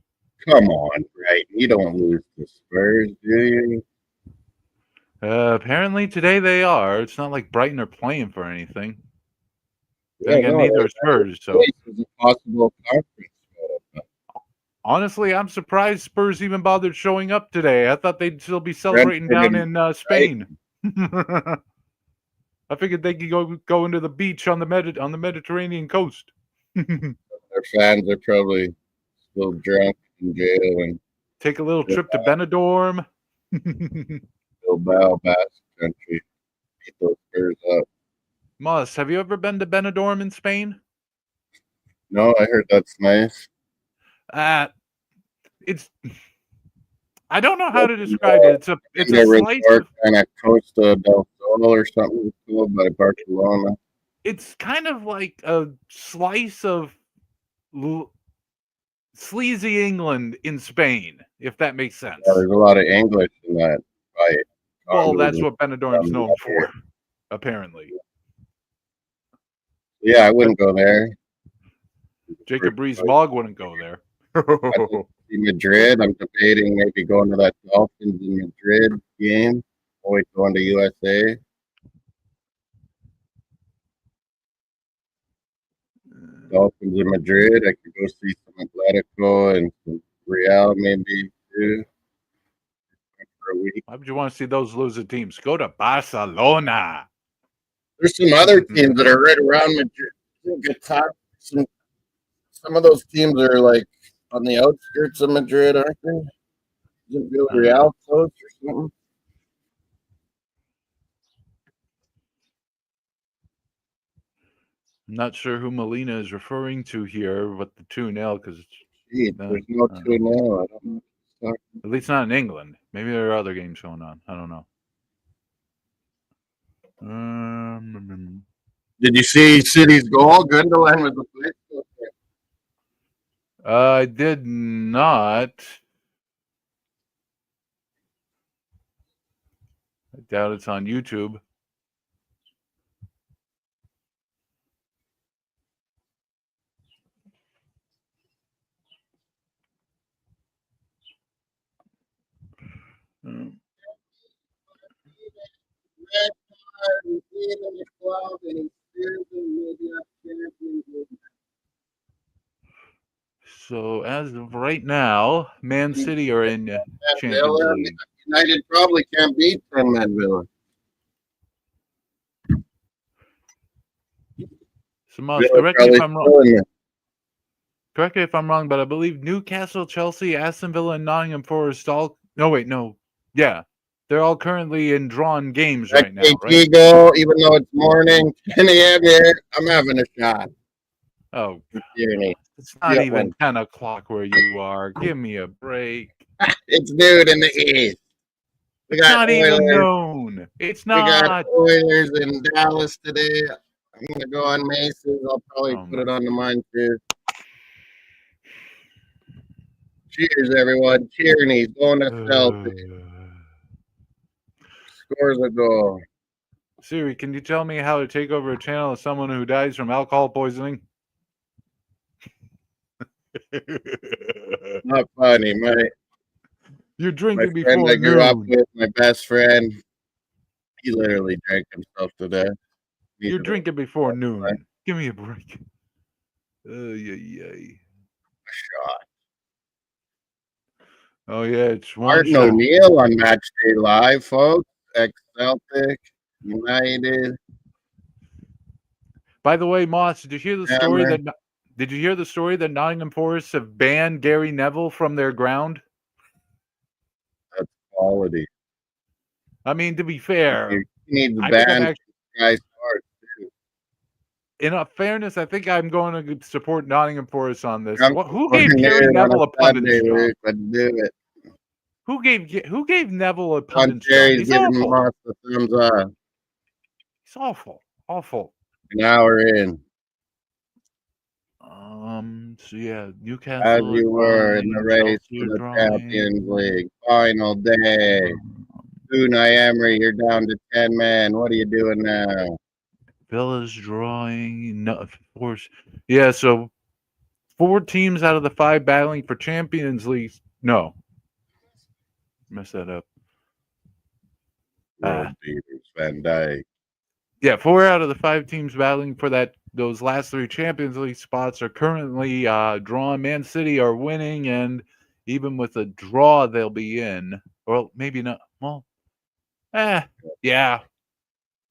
on, right? You don't lose to Spurs, do you? Apparently today they are. It's not like Brighton are playing for anything. Yeah, then again, neither are Spurs. So a possible conference. Honestly, I'm surprised Spurs even bothered showing up today. I thought they'd still be celebrating down in Spain. I figured they could go into the beach on the Mediterranean coast. Their fans are probably still drunk in jail and take a little trip to Benidorm. Bilbao, Basque Country. Beat those Spurs up. Mus, have you ever been to Benidorm in Spain? No, I heard that's nice. It's. I don't know how to describe it. It's a slice of kind of Costa del Sol or something called by Barcelona. It's kind of like a slice of sleazy England in Spain, if that makes sense. Yeah, there's a lot of English in that. Right. Well, that's what Benidorm's known for, apparently. Yeah, I wouldn't go there. Jacob Rees-Mogg wouldn't go there. In Madrid, I'm debating maybe going to that Dolphins in Madrid game, or going to USA. Dolphins in Madrid, I could go see some Atletico and some Real maybe too. For a week. Why would you want to see those loser teams? Go to Barcelona. There's some other teams that are right around Madrid. Some of those teams are like on the outskirts of Madrid, aren't they? Isn't Real close or something? I'm not sure who Molina is referring to here with the 2-0 because there's no 2-0. I don't know. At least not in England. Maybe there are other games going on. I don't know. Did you see City's goal? Gundogan was the play. I did not. I doubt it's on YouTube. in the club, and he steers them maybe up Champions League. So as of right now, Man City are in Champions Villa, League. United probably can't beat them at Villa. So Moss, correct me if I'm wrong. It. Correct me if I'm wrong, but I believe Newcastle, Chelsea, Aston Villa, and Nottingham Forest all. No, wait, no. Yeah, they're all currently in drawn games right now, right? Goal, even though it's morning, 10 a.m. here, I'm having a shot. Oh, Tierney. it's not even 10 o'clock where you are. Give me a break. It's noon in the east. It's not even known. It's not. We got Oilers in Dallas today. I'm going to go on Macy's. I'll probably put it on the mine too. Cheers, everyone. Tierney's going to Celtics. Scores a goal. Siri, can you tell me how to take over a channel of someone who dies from alcohol poisoning? Not funny, mate. You're drinking my before friend I grew noon. up with, my best friend, he literally drank himself to death. You're drinking before noon. Give me a break. A shot. Oh yeah, it's one Martin shot. O'Neill on Match Day Live, folks. Ex-Celtic, United. By the way, Moss, did you hear the story that? Did you hear the story that Nottingham Forest have banned Gary Neville from their ground? That's quality. I mean, to be fair, you need the ban guys hard too. In fairness, I think I'm going to support Nottingham Forest on this. Who gave Gary Neville a pundit's job? Let's do it. Who gave Neville a pundit's job? He's giving Moss the thumbs up. He's awful. Awful. An hour in. So yeah, Newcastle. As you were in the race for the Champions League. Final day. Unai Emery, you're down to 10 men. What are you doing now? Villa's drawing. No, of course. Yeah, so 4 teams out of the 5 battling for Champions League. No. Messed that up. Van Dijk. Yeah, 4 out of the 5 teams battling for those last 3 Champions League spots are currently drawn. Man City are winning, and even with a draw, they'll be in. Well, maybe not. Well, yeah.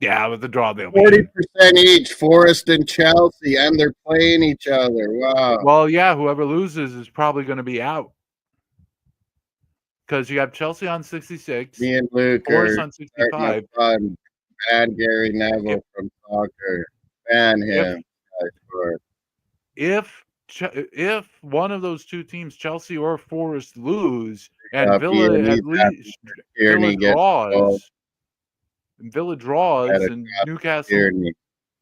Yeah, with the draw, they'll be 40% each, Forest and Chelsea, and they're playing each other. Wow. Well, yeah, whoever loses is probably going to be out. Because you have Chelsea on 66. Me and Luke Forest on 65. Ban Gary Neville from soccer. Ban him. If one of those 2 teams, Chelsea or Forest, lose, and Villa at least Villa draws, and Newcastle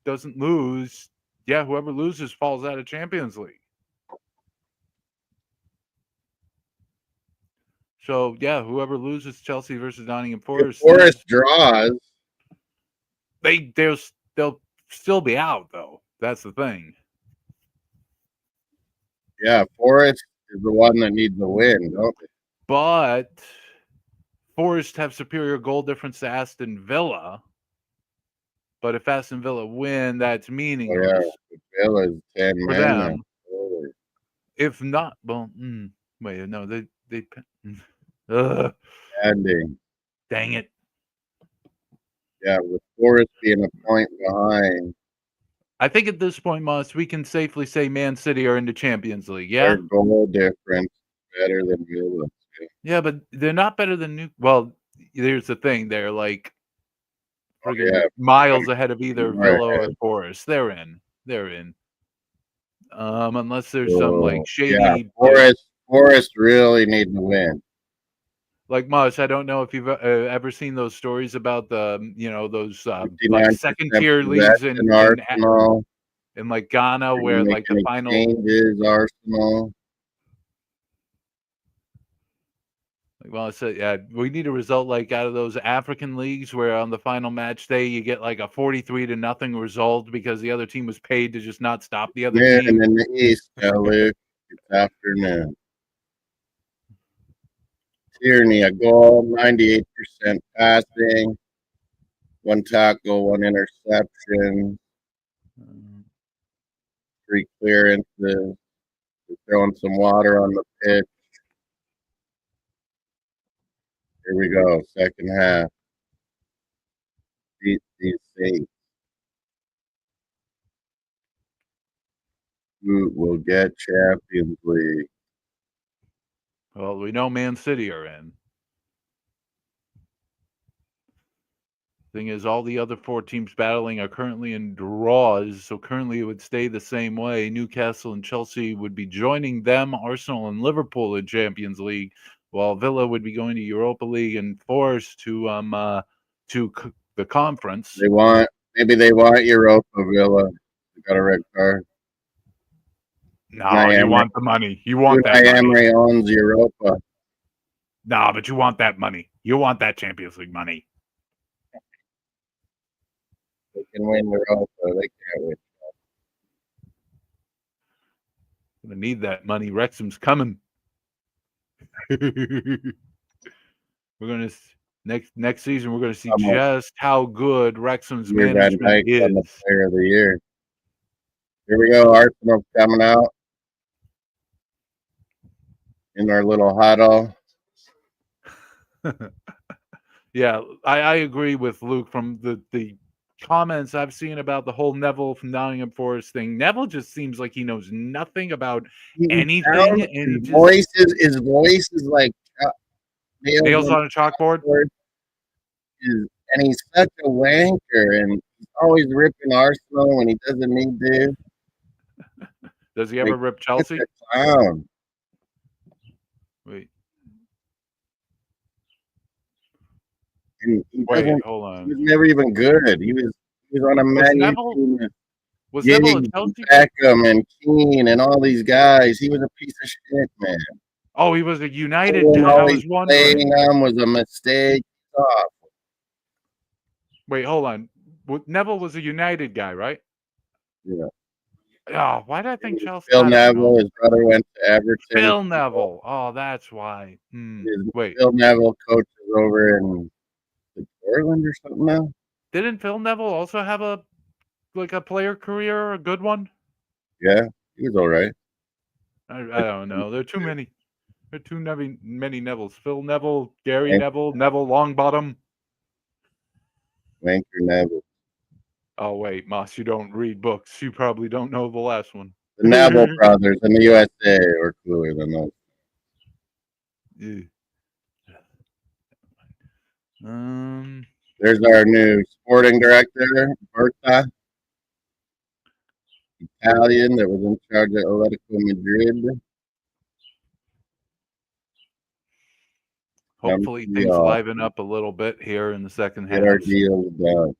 doesn't lose, yeah, whoever loses falls out of Champions League. So yeah, whoever loses Chelsea versus Nottingham Forest. If Forest draws, they'll still be out though. That's the thing. Yeah, Forest is the one that needs the win, don't they? But Forest have superior goal difference to Aston Villa. But if Aston Villa win, that's meaningless. Villa's 10 for them. If not, well, wait, no, they ending. Dang it. Yeah, with Forest being a point behind. I think at this point, Moss, we can safely say Man City are in the Champions League. Yeah, their goal difference better than Villa. Yeah, but they're not better than Well, here's the thing: they're like miles ahead of either Villa or Forest. They're in. Unless there's some like shady. Yeah, Forest really need to win. Like Moss, I don't know if you've ever seen those stories about the those like second tier leagues in Arsenal, in like Ghana where like the final changes Arsenal. Well, so yeah, we need a result like out of those African leagues where on the final match day you get like a 43-0 result because the other team was paid to just not stop the other team. And in the East, Luke, it's afternoon. Tierney, a goal, 98% passing. 1 tackle, 1 interception, 3 clearances. They're throwing some water on the pitch. Here we go, second half. These Saints. Who will get Champions League? Well, we know Man City are in. Thing is, all the other 4 teams battling are currently in draws, so currently it would stay the same way. Newcastle and Chelsea would be joining them, Arsenal and Liverpool in Champions League, while Villa would be going to Europa League and Forest to the conference. Maybe they want Europa. Villa. They got a red card. No, you want the money. You want that money. Emery owns Europa. No, but you want that money. You want that Champions League money. They can win Europa. They can't win. Gonna need that money. Wrexham's coming. We're gonna next season. We're gonna see just how good Wrexham's management is. On the Player of the Year. Here we go. Arsenal's coming out in our little huddle. Yeah, I agree with Luke from the comments I've seen about the whole Neville from Nottingham Forest thing. Neville just seems like he knows nothing about anything. And his voice is like nails on a chalkboard. And he's such a wanker, and he's always ripping Arsenal when he doesn't need to. Does he ever rip Chelsea? Clown. Wait. And hold on. He was never even good. He was on a menu. Was Neville a Chelsea? Beckham and Keane and all these guys. He was a piece of shit, man. Oh, he was a United guy. I was wondering. Playing him was a mistake. Wait, hold on. Neville was a United guy, right? Yeah. Oh, why did I think Chelsea? Phil Neville, his brother went to Everton. Phil Neville. Oh, that's why. Wait. Phil Neville coaches over in Portland or something now. Didn't Phil Neville also have a player career, a good one? Yeah, he was all right. I don't know. There are too many. There are too many Nevilles. Phil Neville, Gary Neville, Neville Longbottom. Wanker Neville. Oh, wait, Moss, you don't read books. You probably don't know the last one. The Neville brothers in the USA are cooler than those. Yeah. There's our new sporting director, Berta. Italian that was in charge of Atletico Madrid. Hopefully things liven up a little bit here in the second half. Get our deals done.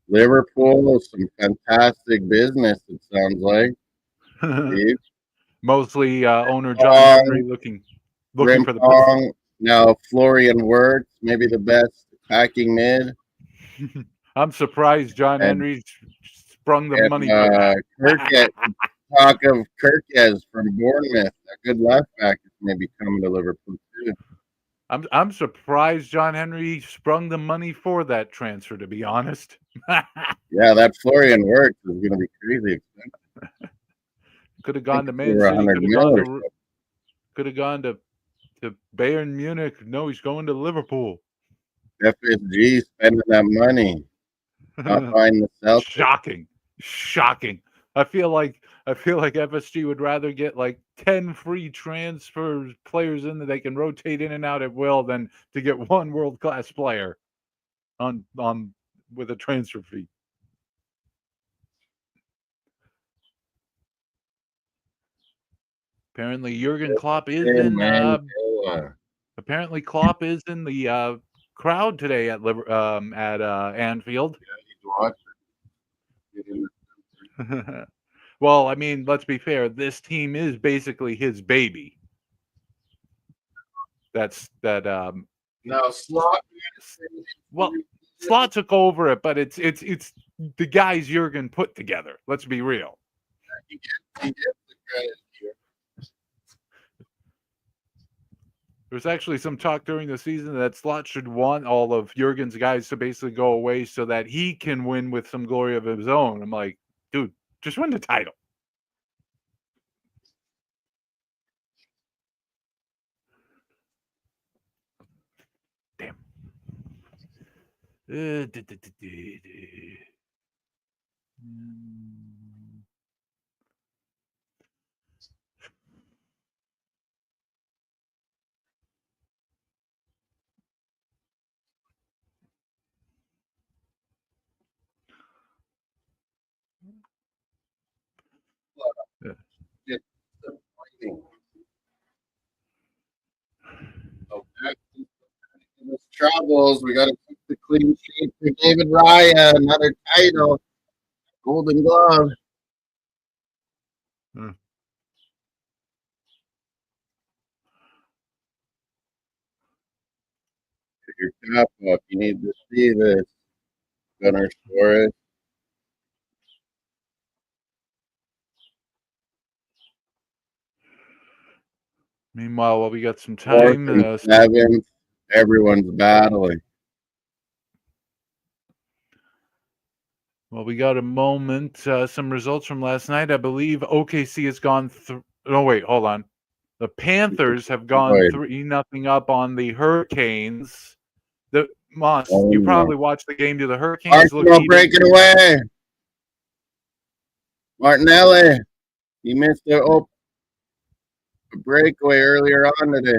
Liverpool, some fantastic business, it sounds like. Mostly owner John Henry looking for the Rimpong, now Florian Wirtz, maybe the best attacking mid. I'm surprised John Henry sprung the money for that. Talk of Kirkes from Bournemouth, a good left back is maybe coming to Liverpool too. I'm surprised John Henry sprung the money for that transfer, to be honest. Yeah, that Florian Wirtz is going to be crazy expensive. Could have gone to Man City. Could have gone to Bayern Munich. No, he's going to Liverpool. FSG spending that money. Not buying the Celtics. Shocking. I feel like FSG would rather get like 10 free transfer players in that they can rotate in and out at will than to get one world-class player on with a transfer fee. Apparently Jurgen Klopp is in the crowd today at Anfield. Yeah, he's watching. Well, I mean, let's be fair. This team is basically his baby. Now Slot. Well, Slot took over it, but it's the guys Jurgen put together. Let's be real. He gets the credit here. There's actually some talk during the season that Slot should want all of Jurgen's guys to basically go away so that he can win with some glory of his own. I'm like, dude, just win the title. Damn. Just fighting. So back to his troubles. We got to keep the clean sheet for David Ryan. Another title, Golden Glove. Hmm. Pick your cap up. You need to see this. Gunner Suarez. Meanwhile, while we got some Fourth time, and seventh. Everyone's battling. well, we got a moment. Some results from last night. I believe OKC has gone through. No, wait, hold on. The Panthers have gone Good. 3-0 up on the Hurricanes. The Moss, Oh, you no. probably watched the game. Do the Hurricanes look Arsenal even? breaking away. Martinelli. He missed a breakaway earlier on today.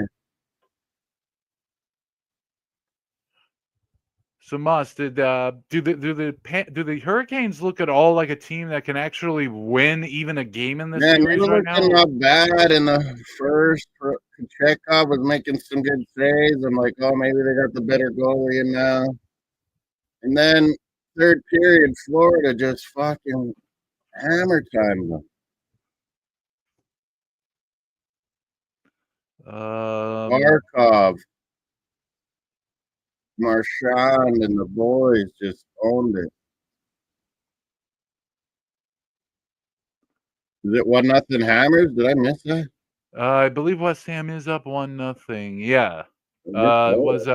So Moss, do the Hurricanes look at all like a team that can actually win even a game in this Man, they series were right now? looking not bad in the first. Chekhov was making some good saves. I'm like, oh, maybe they got the better goalie in now. And then third period, Florida just fucking hammer timed them. Barkov, Marchand, and the boys just owned it. Is it 1-0 Hammers? Did I miss that? I believe West Ham is up 1-0. Yeah. I It was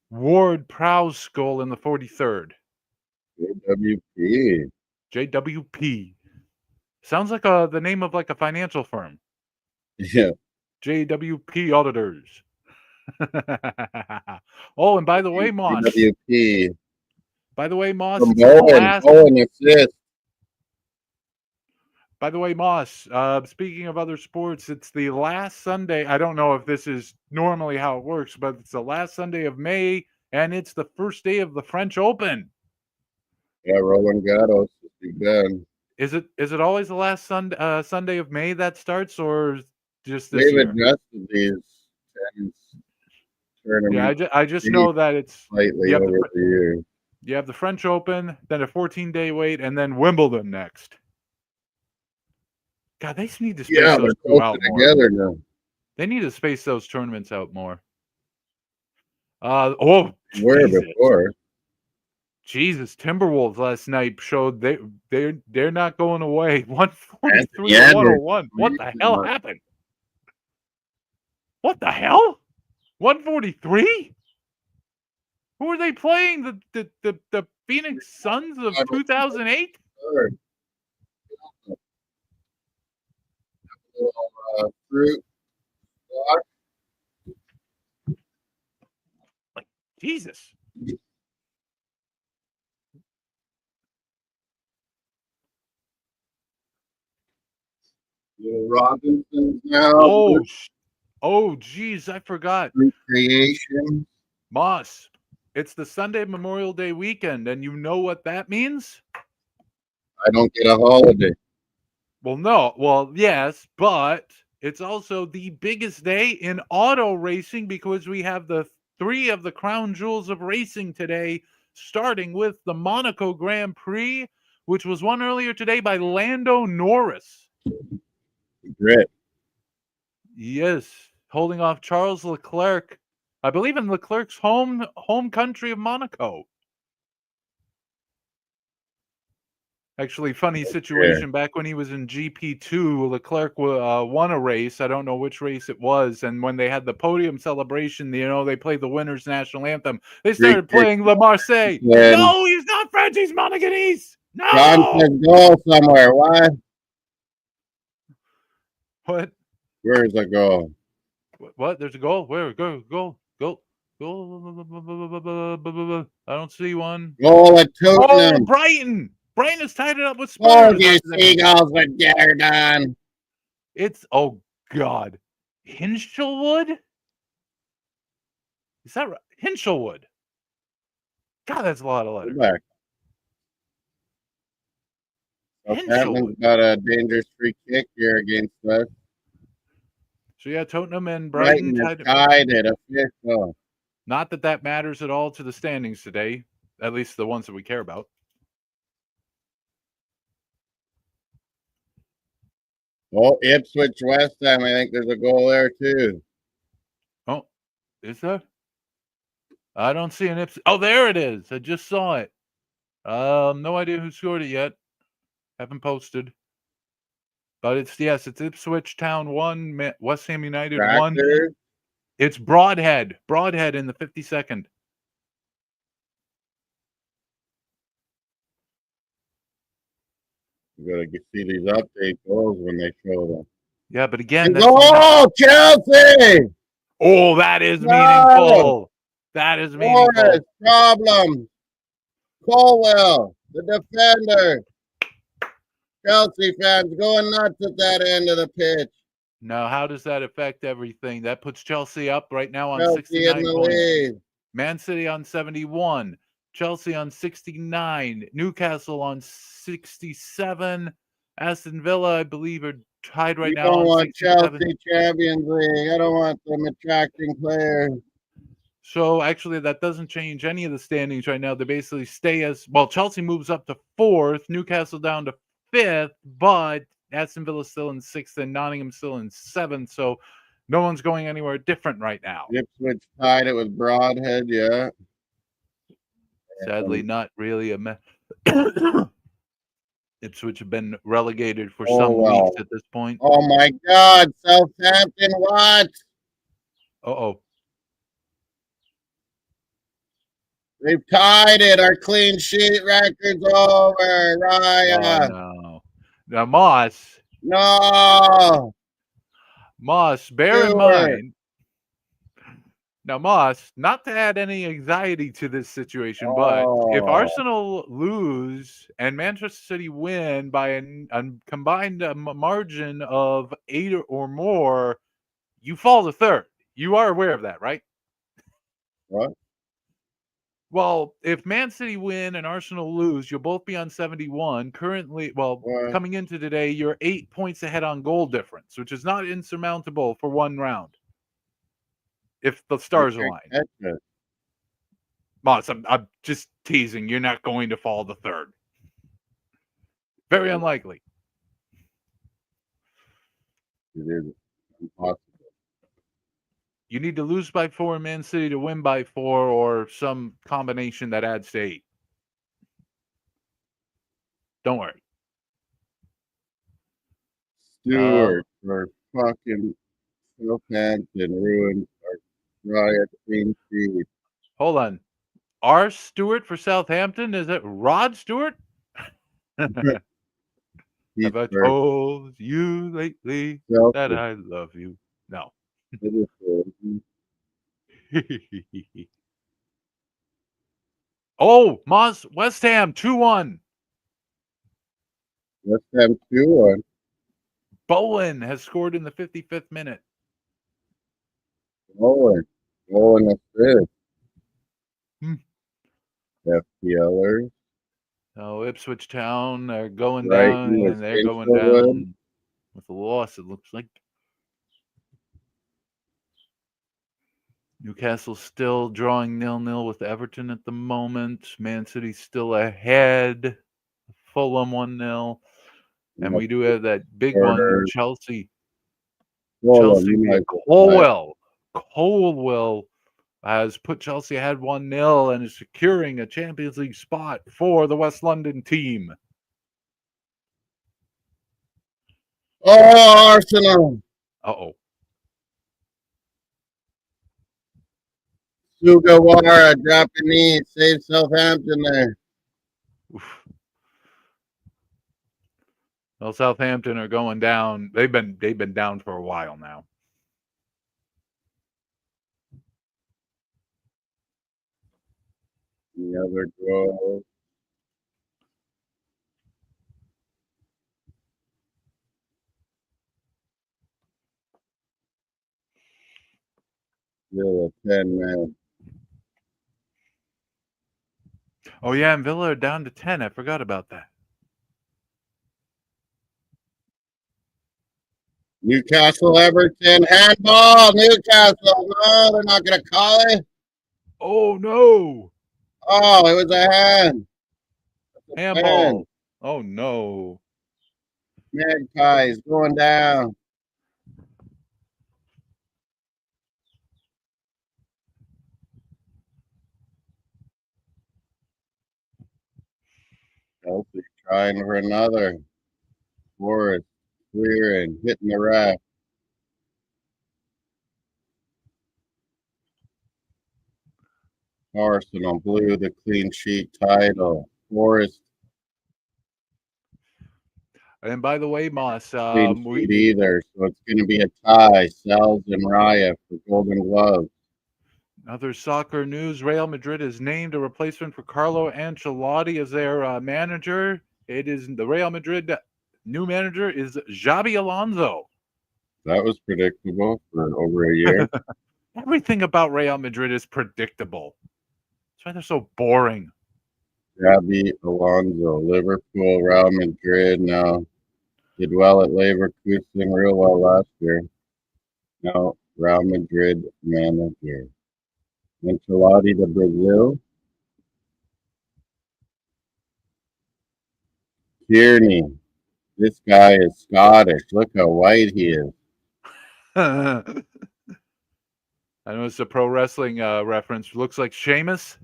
Ward Prowse goal in the 43rd. JWP. JWP. Sounds like the name of like a financial firm. Yeah. JWP Auditors. Oh, and by the way, Moss. JWP. By the way, Moss. From It's the last. Bowen assist. By the way, Moss, speaking of other sports, it's the last Sunday. I don't know if this is normally how it works, but it's the last Sunday of May, and it's the first day of the French Open. Yeah, Roland Garros is Big Ben. Is it always the last Sunday of May that starts, or just this They've year? adjusted these tennis tournaments. Yeah, I just know that it's slightly over the years. You have the French Open, then a 14-day wait, and then Wimbledon next. God, they need to space those two out more. Together now. They need to space those tournaments out more. Where before? Jesus, Timberwolves last night showed they're not going away. 143 to 101. What the hell happened? What the hell? 143? Who are they playing? The Phoenix Suns of 2008? Fruit. Like, Jesus. Robinson now. Oh, geez, I forgot. Recreation. Moss, it's the Sunday Memorial Day weekend, and you know what that means? I don't get a holiday. Well, no. Well, yes, but it's also the biggest day in auto racing because we have the three of the crown jewels of racing today, starting with the Monaco Grand Prix, which was won earlier today by Lando Norris. Great. Yes, holding off Charles Leclerc, I believe in Leclerc's home country of Monaco. Actually, funny situation. Back when he was in GP2, Leclerc won a race. I don't know which race it was. And when they had the podium celebration, they played the winner's national anthem. They started playing La Marseillaise. No, he's not French. He's Monegasque. No. John said goal somewhere. Why? What? Where's the goal? What? There's a goal? Where? Go. I don't see one. Goal at Oh, Tottenham. Brighton. Brighton has tied it up with Oh, Spurs. you seagulls with Garden. It's, oh, God. Hinchelwood? Is that right? Hinchelwood. God, that's a lot of letters. Back. Southampton's got a dangerous free kick here against us. So, yeah, Tottenham and Brighton tied it. Official. Not that matters at all to the standings today, at least the ones that we care about. Oh, Ipswich West Ham. I think there's a goal there too. Oh, is there? I don't see an Ipswich. Oh, there it is. I just saw it. No idea who scored it yet. Haven't posted. But it's Ipswich Town 1, West Ham United 1. It's Broadhead. Broadhead in the 52nd. You gotta see these update goals when they show them. Yeah, but again, Chelsea! Oh, that is meaningful. That is meaningful. Forrest, problem. Colwell, the defender. Chelsea fans going nuts at that end of the pitch. Now, how does that affect everything? That puts Chelsea up right now on 69 points. Lead. Man City on 71. Chelsea on 69. Newcastle on 67. Aston Villa, I believe, are tied right now. I don't want 67. Chelsea Champions League. I don't want them attracting players. So, actually, that doesn't change any of the standings right now. They basically stay as well. Chelsea moves up to 4th, Newcastle down to 5th, but Aston Villa still in 6th and Nottingham still in 7th. So, no one's going anywhere different right now. Ipswich tied it with Broadhead, yeah. Sadly, not really a Ipswich have been relegated for some weeks at this point. Oh my God, Southampton, what? Uh-oh. They've tied it. Our clean sheet record's over, Raya. Oh, no. Now, Moss. No. Moss, bear in mind. Now, Moss, not to add any anxiety to this situation, but if Arsenal lose and Manchester City win by a combined margin of 8 or more, you fall to 3rd. You are aware of that, right? What? Well, if Man City win and Arsenal lose, you'll both be on 71. Currently, coming into today, you're 8 points ahead on goal difference, which is not insurmountable for one round. If the stars align. Moss, I'm just teasing. You're not going to fall to 3rd. Very unlikely. It is impossible. You need to lose by 4 and Man City to win by 4 or some combination that adds to 8. Don't worry. Stewart for fucking Southampton ruined our Riot clean sheet. Hold on. R. Stewart for Southampton? Is it Rod Stewart? Have I told you lately that I love you? No. Oh, Moss, West Ham 2-1. West Ham 2-1. Bowen has scored in the 55th minute. Bowen assist. FPLers. Oh, Ipswich Town are going down, and they're going down with a loss, it looks like. Newcastle still drawing 0-0 with Everton at the moment. Man City still ahead. Fulham 1-0. And we do have that big one, Chelsea. Colwell has put Chelsea ahead 1-0 and is securing a Champions League spot for the West London team. Oh, Arsenal. Uh-oh. Sugawara, Japanese, save Southampton there. Oof. Well, Southampton are going down. They've been down for a while now. The other goal. Still a 10 man. Oh yeah, and Villa are down to 10. I forgot about that. Newcastle, Everton, handball. Newcastle. No, they're not going to call it. Oh no! Oh, it was a hand. Handball. Man, Oh no. Magpies going down. Chelsea trying for another. Forrest clearing, hitting the rack. Arsenal blew the clean sheet title. Forrest And by the way, Moss, clean sheet either. So it's going to be a tie. Sells and Raya for Golden Glove. other soccer news: Real Madrid has named a replacement for Carlo Ancelotti as their manager. It is the Real Madrid new manager is Xabi Alonso. That was predictable for over a year. Everything about Real Madrid is predictable. That's why they're so boring. Xabi Alonso, Liverpool, Real Madrid. Now did well at Leverkusen, real well last year. Now Real Madrid manager. Ancelotti to Brazil. Tierney. This guy is Scottish. Look how white he is. I know it's a pro wrestling reference. Looks like Sheamus.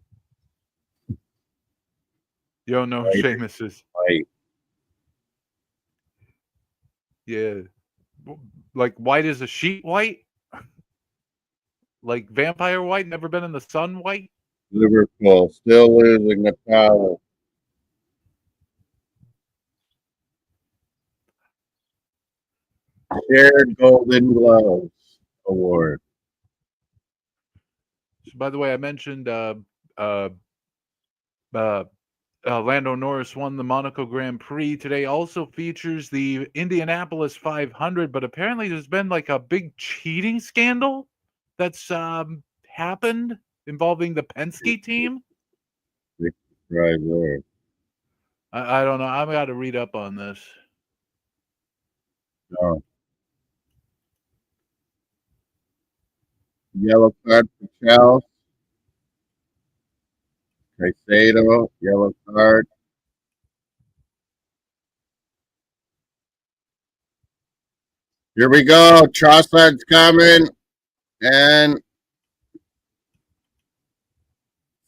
You don't know who White, Sheamus is. white. Yeah. Like white as a sheet white? Like vampire white? Never been in the sun white? Liverpool still losing the Palace. Shared Golden Gloves Award. So, by the way, I mentioned uh, Lando Norris won the Monaco Grand Prix. Today also features the Indianapolis 500, but apparently there's been like a big cheating scandal that's happened involving the Penske team. Big surprise there. I don't know. I've got to read up on this. No. Yellow card for Chelsea. Caicedo, yellow card. Here we go. Trossard's coming. And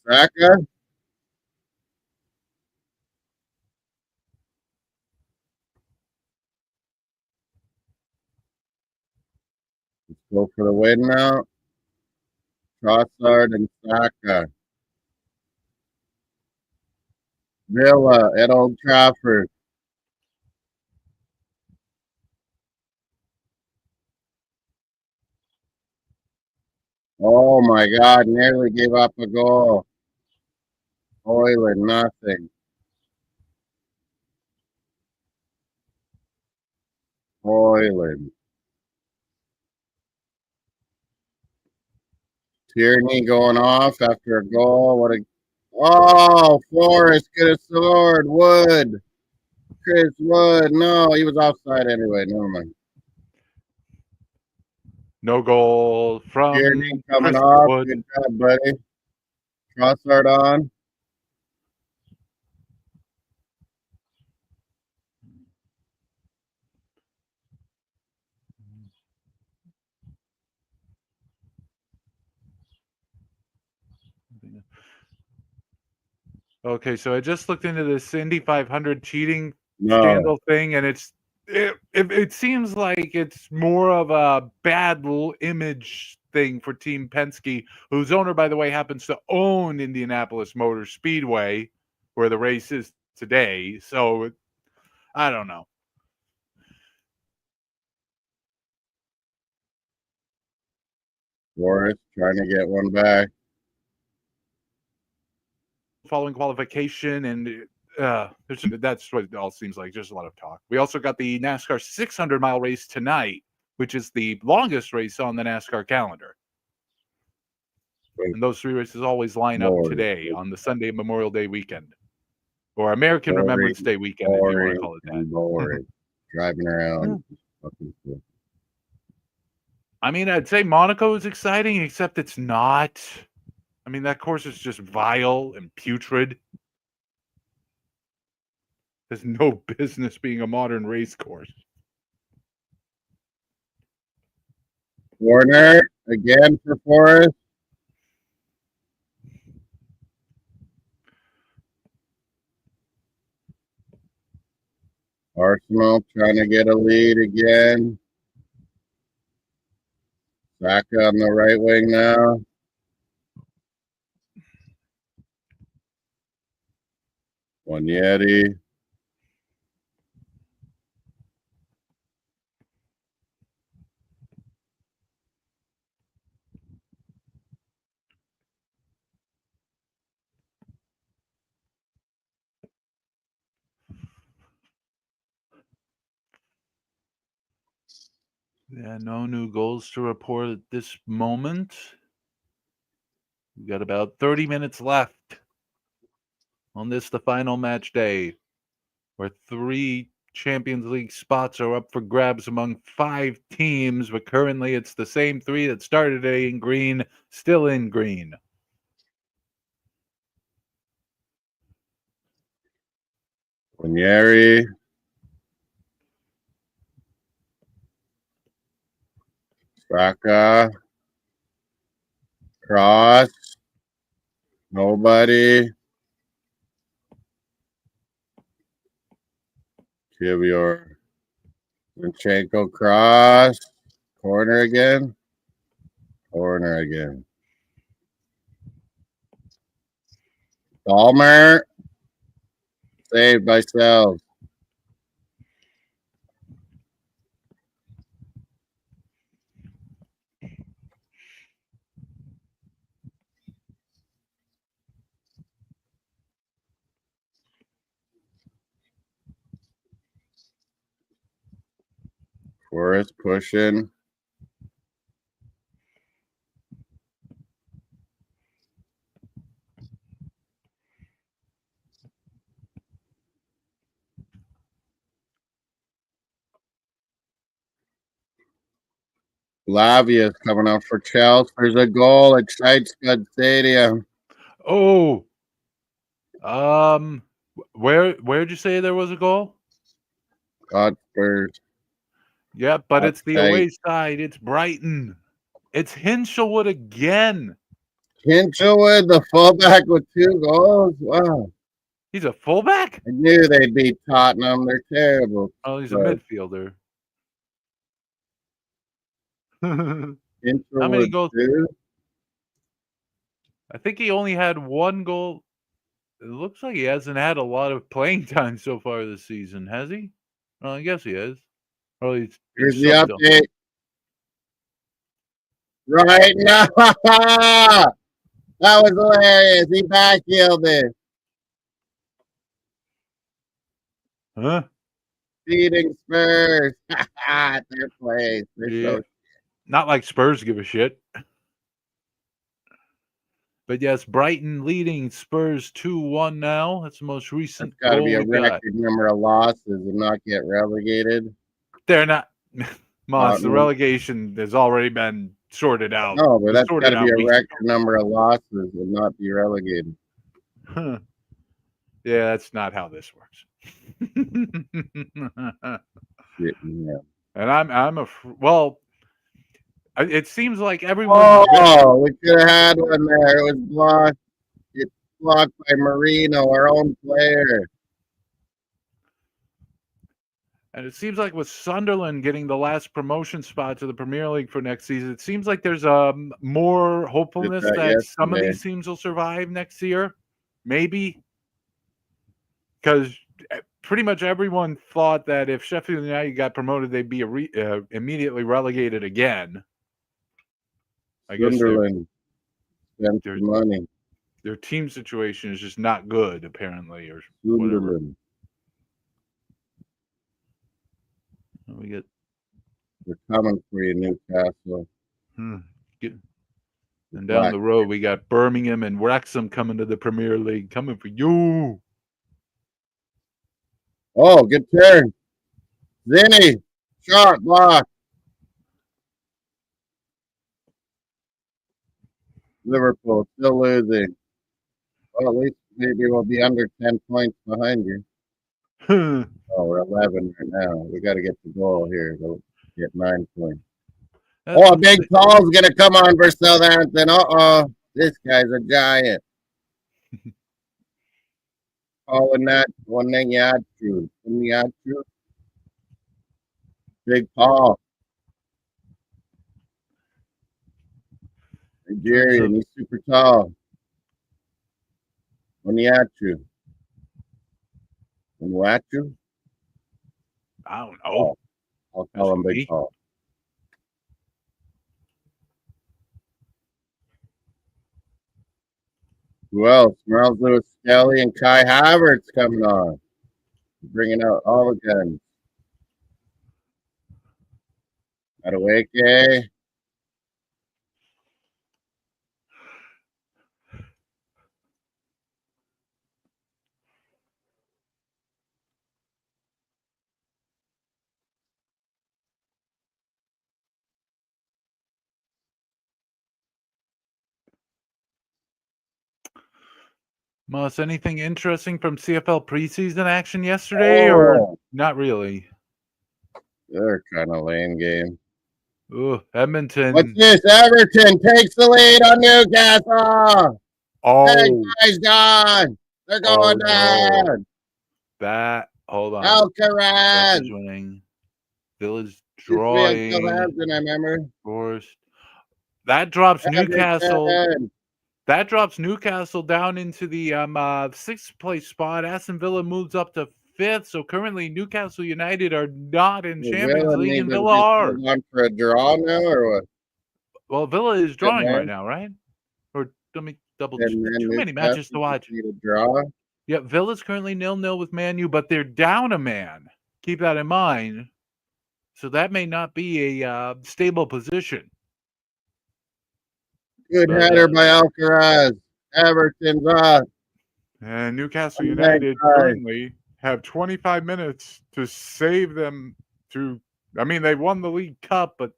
Saka. Let's go for the win now. Trossard and Saka. Villa at Old Trafford. Oh my God, nearly gave up a goal. Hoyland, nothing. Hoyland. Tierney going off after a goal. What a oh, Forrest could have scored. Wood. Chris Wood. No, he was offside anyway. Never mind. No goal Tierney from coming Chris off. Wood. Good job, buddy. Trossard on. Okay, so I just looked into this Indy 500 cheating No. scandal thing, and it seems like it's more of a bad image thing for Team Penske, whose owner, by the way, happens to own Indianapolis Motor Speedway, where the race is today. So I don't know. Forrest trying to get one back. Following qualification, and that's what it all seems like. Just a lot of talk. We also got the NASCAR 600-mile race tonight, which is the longest race on the NASCAR calendar. And those three races always line up today on the Sunday Memorial Day weekend, or American Remembrance Day weekend, if you want to call it that. Boring. Driving around. I mean, I'd say Monaco is exciting, except it's not. I mean, that course is just vile and putrid. There's no business being a modern race course. Warner again for Forrest. Arsenal trying to get a lead again. Saka on the right wing now. One Yeti. Yeah, no new goals to report at this moment. We've got about 30 minutes left on this, the final match day, where 3 Champions League spots are up for grabs among 5 teams, but currently it's the same 3 that started today in green, still in green. Ranieri. Saka. Cross. Nobody. Kivior. Zinchenko cross. Corner again. Corner again. Palmer. Saved by Sells. Forrest pushing. Lavia's coming out for Chelsea. There's a goal at sStadium. Oh, where'd you say there was a goal? God Spurs. Yeah, but it's the away side. It's Brighton. It's Hinshelwood again. Hinshelwood, the fullback with 2 goals. Wow. He's a fullback? I knew they'd beat Tottenham. They're terrible. Oh, he's a midfielder. How many goals? Too? I think he only had 1 goal. It looks like he hasn't had a lot of playing time so far this season, has he? Well, I guess he has. Well, here's the update. Right now. That was hilarious. He backheeled it. Huh? Beating Spurs at their place. Yeah. Not like Spurs give a shit. But yes, Brighton leading Spurs 2-1 now. That's the most recent goal. Got to be a record number of losses and not get relegated. They're not. Moss, the relegation has already been sorted out. No, but that's got to be a record number of losses and not be relegated. Huh. Yeah, that's not how this works. Yeah. And I'm well. It seems like everyone. Oh, we could have had one there. It was blocked. It's blocked by Marino, our own player. And it seems like with Sunderland getting the last promotion spot to the Premier League for next season, it seems like there's more Did hopefulness that that some of yesterday. these teams will survive next year. Maybe. Because pretty much everyone thought that if Sheffield United got promoted, they'd be immediately relegated again. I guess Sunderland spent the money. their team situation is just not good, apparently, or whatever. Sunderland. We get. They're coming for you, Newcastle. And down the road, we got Birmingham and Wrexham coming to the Premier League, coming for you. Oh, good turn. Zinni. Shot, block. Liverpool still losing. Well, at least maybe we'll be under 10 points behind you. Oh, we're 11 right now. We got to get the goal here. We'll get 9 points. Oh, Big Paul's going to come on for Southampton. Uh-oh. This guy's a giant. Oh, and that one thing you had to. Big Paul. Nigerian, he's super tall. Oniatu. Oniatu? I don't know. Oh, I'll call him Big Paul. Who else? Miles Lewis Skelly and Kai Havertz coming on. Bringing out all the guns. Adewake. Moss, anything interesting from CFL preseason action yesterday, or not really? They're kind of lame game. Ooh, Edmonton. What's this? Everton takes the lead on Newcastle. Oh, that guy's gone. They're going down. No. Hold on. Alcaraz winning. Village drawing. Southampton, I remember. Forced. That drops Newcastle. That drops Newcastle down into the 6th place spot. Aston Villa moves up to 5th. So currently, Newcastle United are not in Champions League, and Villa are. On for a draw now, or what? Well, Villa is drawing right now, right? Or let me double check. Too many matches to watch. Need a draw. Yeah, Villa's currently 0-0 with Man U, but they're down a man. Keep that in mind. So that may not be a stable position. Good header by Alcaraz. Everton's up. And Newcastle United currently have 25 minutes to save them to. I mean, they won the League Cup, but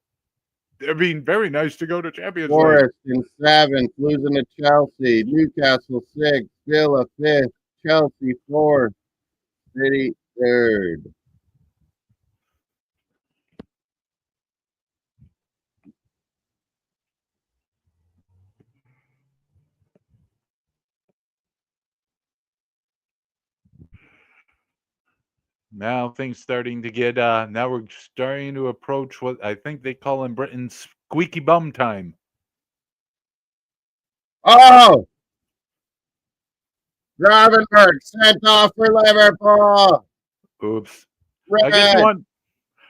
they're being very nice to go to Champions League. Forest in 7th, losing to Chelsea. Newcastle 6th, Villa 5th, Chelsea 4th, City 3rd. Now things starting to get. Now we're starting to approach what I think they call in Britain squeaky bum time. Oh! Gravenberg sent off for Liverpool. Oops. Red.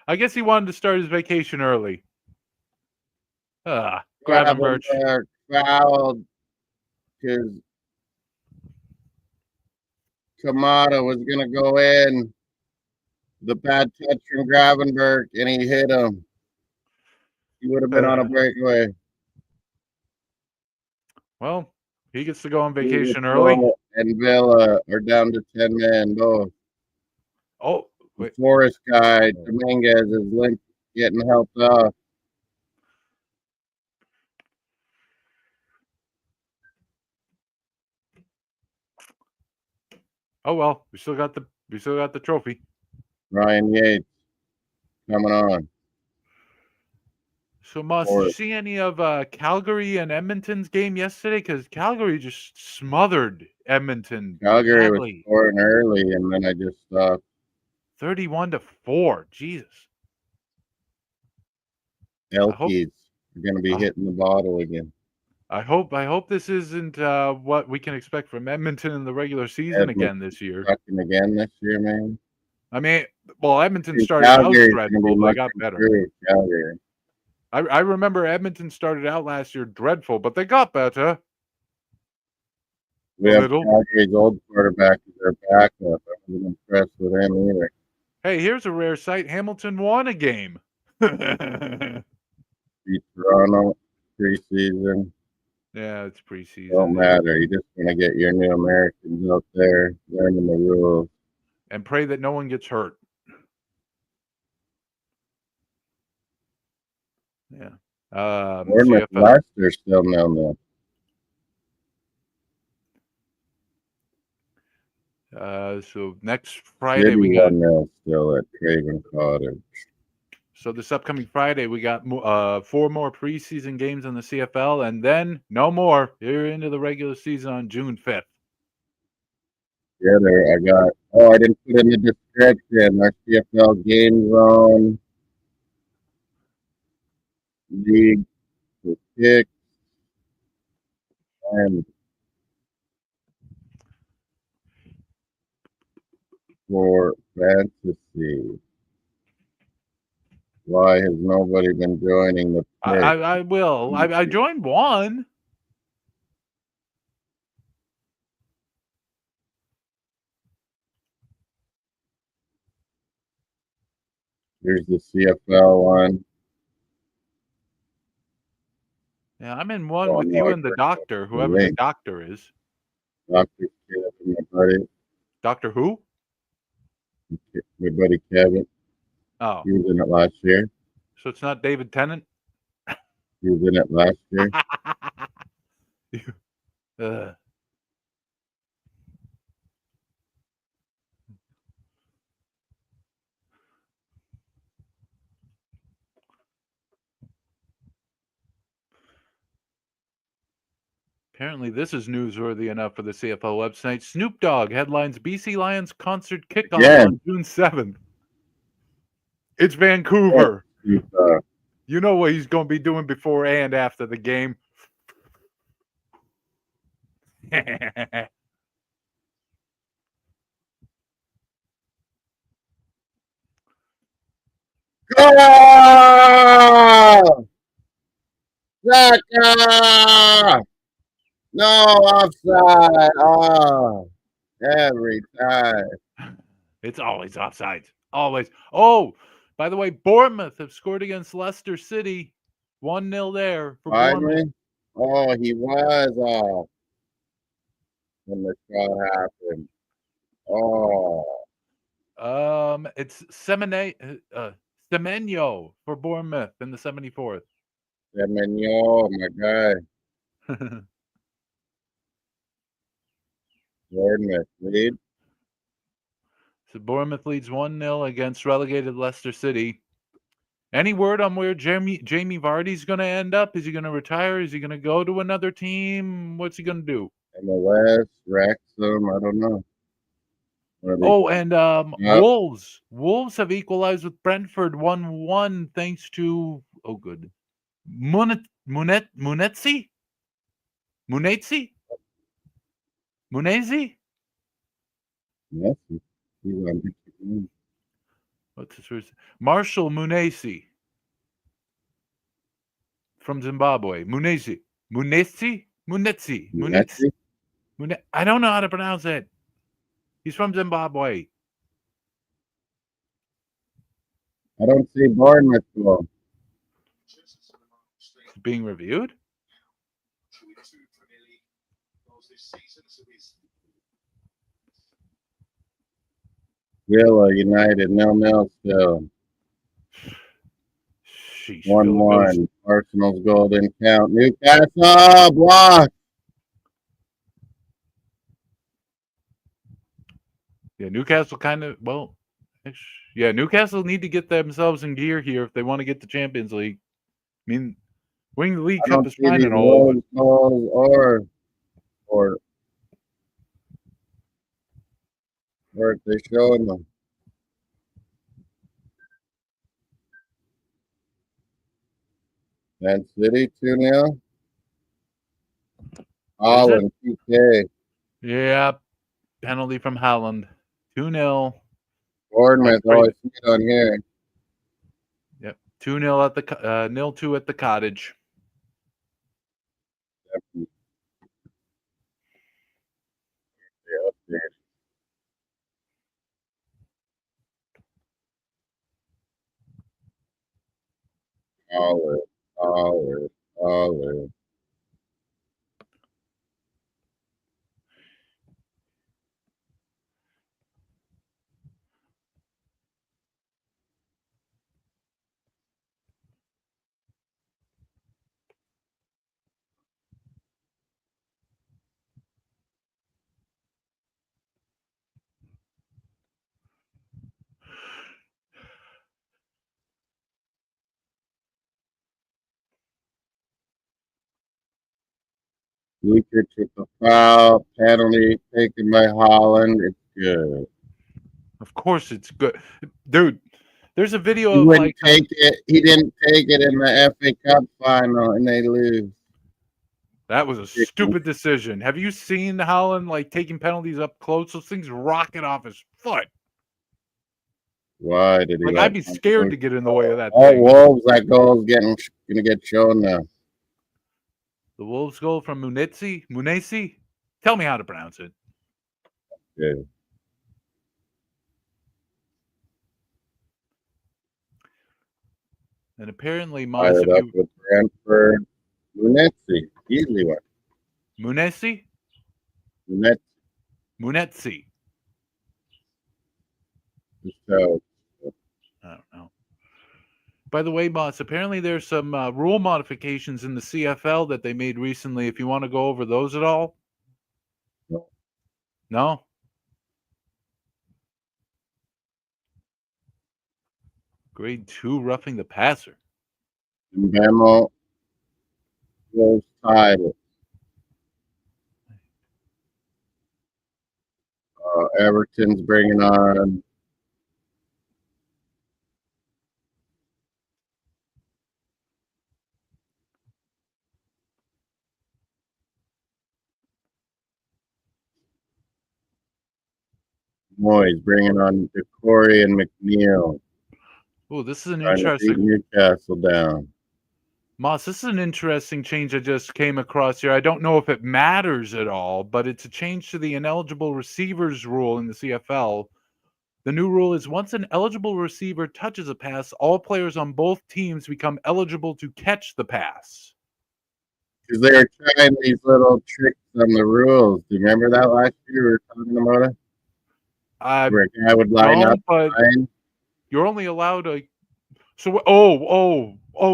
I guess he wanted to start his vacation early. Gravenberg fouled because Kamada was going to go in. The bad touch from Gravenberg, and he hit him. He would have been on a breakaway. Well, he gets to go on vacation early. And Villa are down to 10 men both. Oh, the Forest guy, Dominguez, is getting helped off. Oh well, we still got the trophy. Ryan Yates coming on. So, Moss, did you see any of Calgary and Edmonton's game yesterday? Because Calgary just smothered Edmonton. Calgary was scoring early, and then I just stopped. 31-4. Jesus. Elkies are going to be I- hitting the bottle again. I hope this isn't what we can expect from Edmonton in the regular season again this year. Fucking again this year, man. I mean, well, Edmonton Dude, started out Calgary's going to be dreadful, but they much got better. improved. Calgary. I remember Edmonton started out last year dreadful, but they got better. We A have little. Calgary's old quarterback as our backup. I wasn't impressed with him either. Hey, here's a rare sight. Hamilton won a game. Beat Toronto preseason. Yeah, it's preseason. Don't matter. You just want to get your new Americans out there learning the rules. And pray that no one gets hurt. Yeah. Bournemouth, CFL. Leicester still 0-0. So next Friday City we got 1-0 still at Craven Cottage. So this upcoming Friday, we got 4 more preseason games on the CFL, and then no more. You're into the regular season on June 5th. Yeah, there I got. I didn't put in the description. Our CFL game zone league for kicks and for fantasy. Why has nobody been joining the pick? I will. I joined one. Here's the CFL one. Yeah, I'm in one with you and the doctor, whoever the doctor is. Dr. Kevin, my buddy. Doctor who? My buddy Kevin. Oh. He was in it last year. So it's not David Tennant? He was in it last year. Apparently, this is newsworthy enough for the CFL website. Snoop Dogg headlines BC Lions concert kickoff on June 7th. It's Vancouver. You know what he's going to be doing before and after the game. Goal! Zaka! No offside. Oh, every time. It's always offsides. Always. Oh, by the way, Bournemouth have scored against Leicester City. 1-0 there for Bournemouth. Oh, he was off when the shot happened. Oh. It's Semenyo for Bournemouth in the 74th. Semenyo, my guy. Bournemouth lead. So Bournemouth leads 1-0 against relegated Leicester City. Any word on where Jamie Vardy's going to end up? Is he going to retire? Is he going to go to another team? What's he going to do? MLS, Wrexham, I don't know. Oh, and Wolves. Wolves have equalized with Brentford 1-1 thanks to Munetzi? Munetzi? Munezi? Yes, he's on the What's his first? Marshall Munesi from Zimbabwe. Munetzi. I don't know how to pronounce it. He's from Zimbabwe. I don't see Bournemouth goal. He's being reviewed? Villa United 0-0 still. 1-1. Arsenal's goal didn't count. Newcastle block. Yeah, Newcastle Newcastle need to get themselves in gear here if they want to get the Champions League. I mean, winning the League Cup is fine and all, but or if they're showing them. Man City 2-0. Is it? Holland PK. Yeah, penalty from Haaland. 2-0. Bournemouth. Oh, I see it on here. Yep. 2-0 at the 0-2 at the cottage. Yeah, Olive, olive, olive. Luka took a foul, penalty taken by Holland. It's good. Of course it's good. Dude, there's a video He of wouldn't like take it. He didn't take it in the FA Cup final, and they lose. that was a stupid decision. Have you seen Haaland like taking penalties up close? Those things rocket off his foot. Why did he Like let? I'd be scared to get in the way of that Oh, thing. Wolves! That goal's gonna get shown now. The Wolves goal from Munesi? Tell me how to pronounce it. Good. And apparently, Tied Moss, it if up you with Brentford. Munetzi, easily one. Munesi? Munetzi. Munetzi. So, I don't know. By the way, Moss, apparently there's some rule modifications in the CFL that they made recently. If you want to go over those at all? No? Grade 2 roughing the passer. Mbemo was tied it. Everton's bringing on Moyes, bringing on DeCory and McNeil. Oh, this is an Trying to beat interesting Newcastle down. Moss, this is an interesting change I just came across here. I don't know if it matters at all, but it's a change to the ineligible receivers rule in the CFL. The new rule is once an eligible receiver touches a pass, all players on both teams become eligible to catch the pass. Because they were trying these little tricks on the rules. Do you remember that last year we were talking about it? Where a guy would line up but behind? you're only allowed a. So,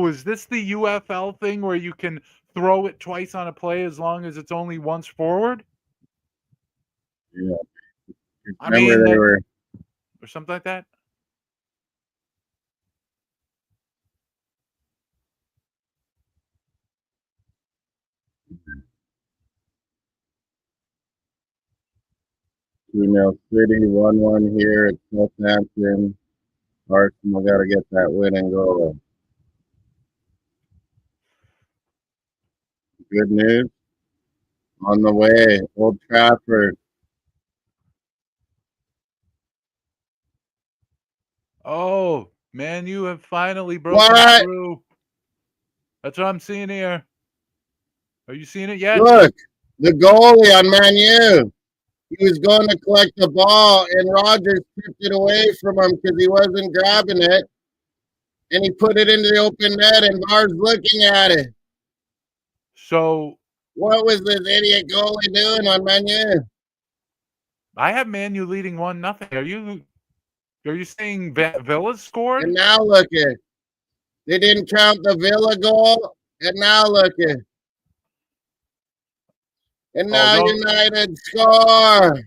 is this the UFL thing where you can throw it twice on a play as long as it's only once forward? Yeah. I Remember mean, they were or something like that. City 1-1 here at Southampton. Arsenal got to get that win and go. Good news on the way. Old Trafford. Oh, man, you have finally broken What? through. That's what I'm seeing here. Are you seeing it yet? Look, the goalie on Man U. He was going to collect the ball, and Rogers tipped it away from him because he wasn't grabbing it. And he put it into the open net, and Bar's looking at it. So, what was this idiot goalie doing on Man U? I have Man U leading 1-0. Are you saying Villa scored? And now look at. They didn't count the Villa goal, and now look at. And now United score.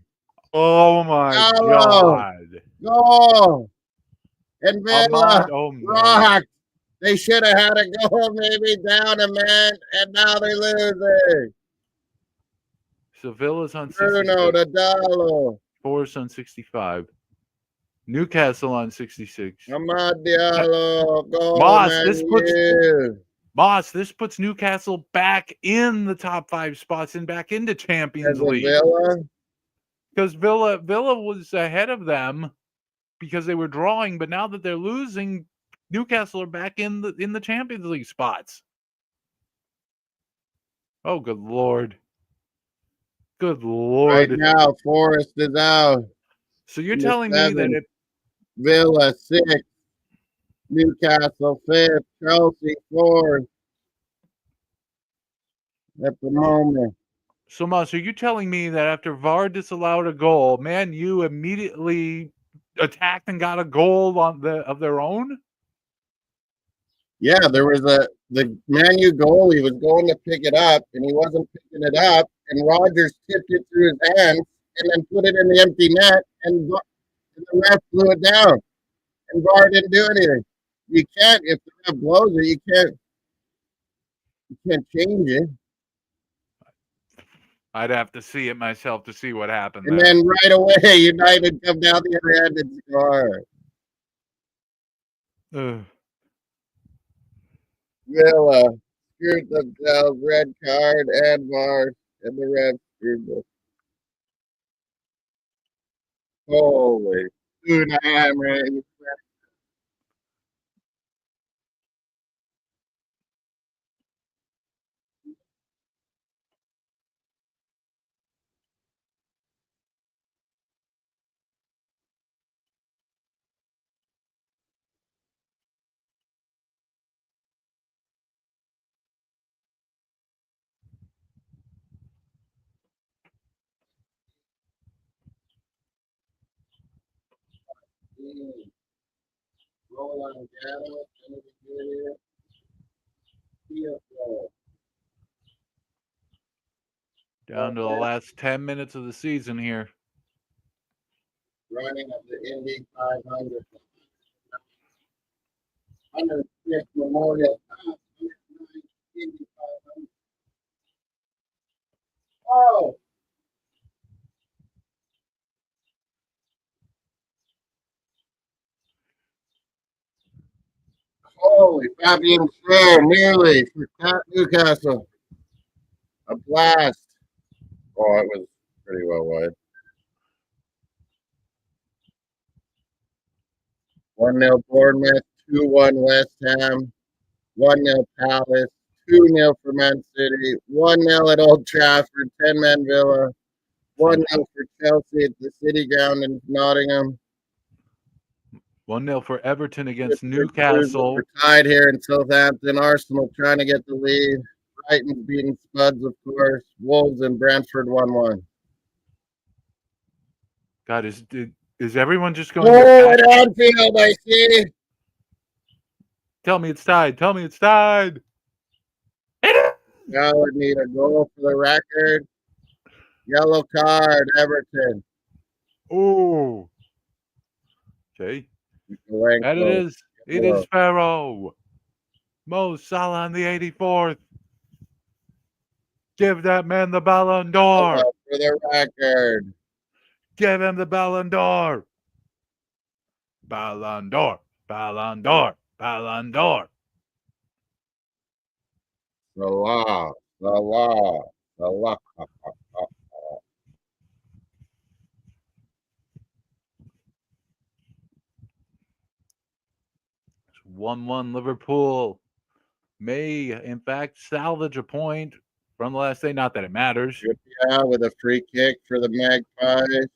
Oh my God! Goal. And Villa rocked. No. They should have had a goal maybe down a man, and now they're losing. Sevilla's on 66. Bruno Dadalo. Forest on 65. Newcastle on 66. Amad Diallo. Goal, Moss, Man this puts U. Moss, this puts Newcastle back in the top 5 spots and back into Champions As a League. Villa? Because Villa was ahead of them because they were drawing, but now that they're losing, Newcastle are back in the Champions League spots. Oh, good Lord. Good Lord. Right now, Forest is out. So you're In the telling me that seventh. if Villa 6th. Newcastle 5th. Chelsea 4th. At the moment. so Moss, are you telling me that after VAR disallowed a goal, Man U immediately attacked and got a goal of their own? Yeah, there was the Man U goalie was going to pick it up, and he wasn't picking it up, and Rogers tipped it through his hands and then put it in the empty net, and the ref blew it down, and VAR didn't do anything. You can't if the ref blows it, you can't change it. I'd have to see it myself to see what happened And there. then right away, United come down the other end and score. Villa screwed themselves, red card and VAR, and the ref screwed them. Holy, dude, I am ready. Roll on Gatto, Down to the last 10 minutes of the season here. running of the Indy 500. 105th Memorial Cup, 109th Indy 500. Oh! Holy, Fabian Schär, nearly for Newcastle. A blast. Oh, it was pretty well wide. 1-0 Bournemouth, 2-1 West Ham, 1-0 Palace, 2-0 for Man City, 1-0 at Old Trafford, 10-man Villa, 1-0 for Chelsea at the City Ground in Nottingham. 1-0 for Everton against Newcastle. We're tied here in Southampton. Arsenal trying to get the lead. Brighton beating Spuds, of course. Wolves and Brentford 1-1. God, is everyone just going to at Anfield, I see. Tell me it's tied. Tell me it's tied. Now would need a goal for the record. Yellow card, Everton. Oh. Okay. And it is. It is Pharaoh. Mo Salah on the 84th. Give that man the Ballon d'Or. For the record. Give him the Ballon d'Or. Ballon d'Or. Ballon d'Or. Ballon d'Or. Salah. 1-1 Liverpool may, in fact, salvage a point from the last day. Not that it matters. Yeah, with a free kick for the Magpies.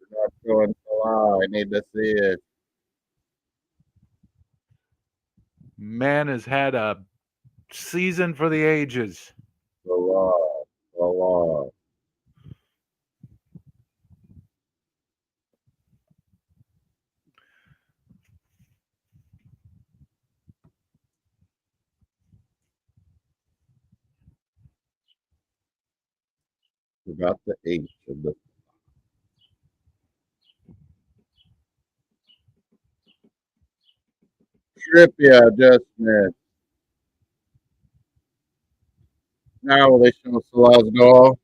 Not going Salah. I need to see it. Man has had a season for the ages. Salah. Forgot the H of the. Trippier just missed. Now will they show Salah's goal?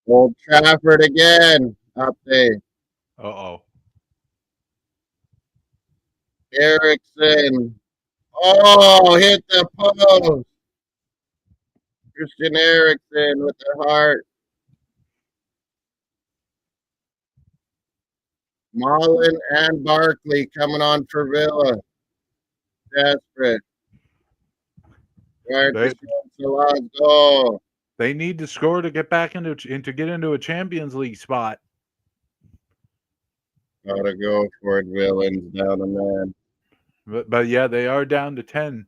Old Trafford again. Update. Uh-oh. Erickson. Oh, hit the post. Christian Erickson with the heart. Mullen and Barkley coming on for Villa. Desperate. They Marcus Salah's goal. they need to score to get back into get into a Champions League spot. Gotta go for it, Villains down a man. But yeah, they are down to 10.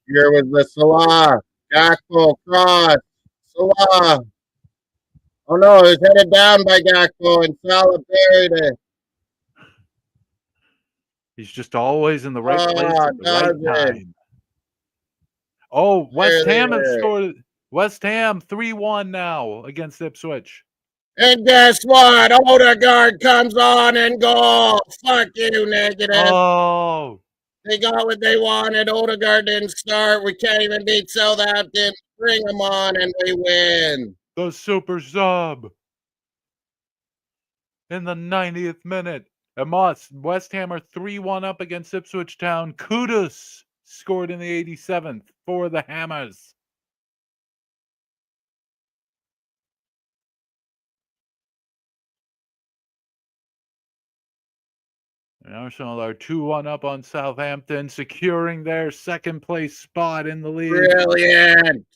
Here was the Salah. Gakpo cross. Salah. Oh no, it was headed down by Gakpo and Salah buried it. He's just always in the right place Oh, at the right does it? time. Oh, West There Ham they have are. scored. West Ham 3-1 now against Ipswich. And guess what? Odegaard comes on and goal. Fuck you, negative. Oh, They got what they wanted. Odegaard didn't start. We can't even beat Southampton. Bring them on and we win. the super sub in the 90th minute. And West Ham are 3-1 up against Ipswich Town. Kudus scored in the 87th for the Hammers. And Arsenal are 2-1 up on Southampton, securing their second place spot in the league. Brilliant.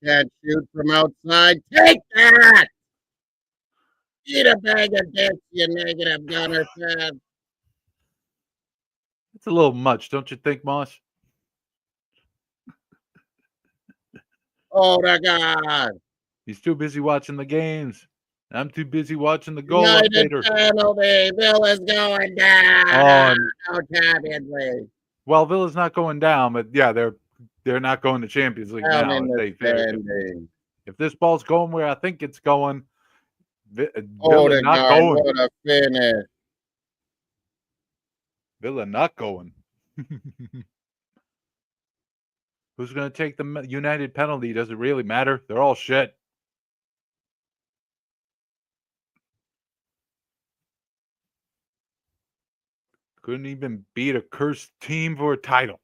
Can't shoot from outside. Take that. Eat a bag of dicks, you negative gunner fan. It's a little much, don't you think, Moss? Oh, my God. He's too busy watching the games. I'm too busy watching the goal United updater. penalty. Villa's going down. No Champions League. Well, Villa's not going down, but yeah, they're not going to Champions League Down now. in the standing. If this ball's going where I think it's going, Oh, Villa not God, going. what a finish. Villa not going. Who's going to take the United penalty? Does it really matter? They're all shit. Couldn't even beat a cursed team for a title.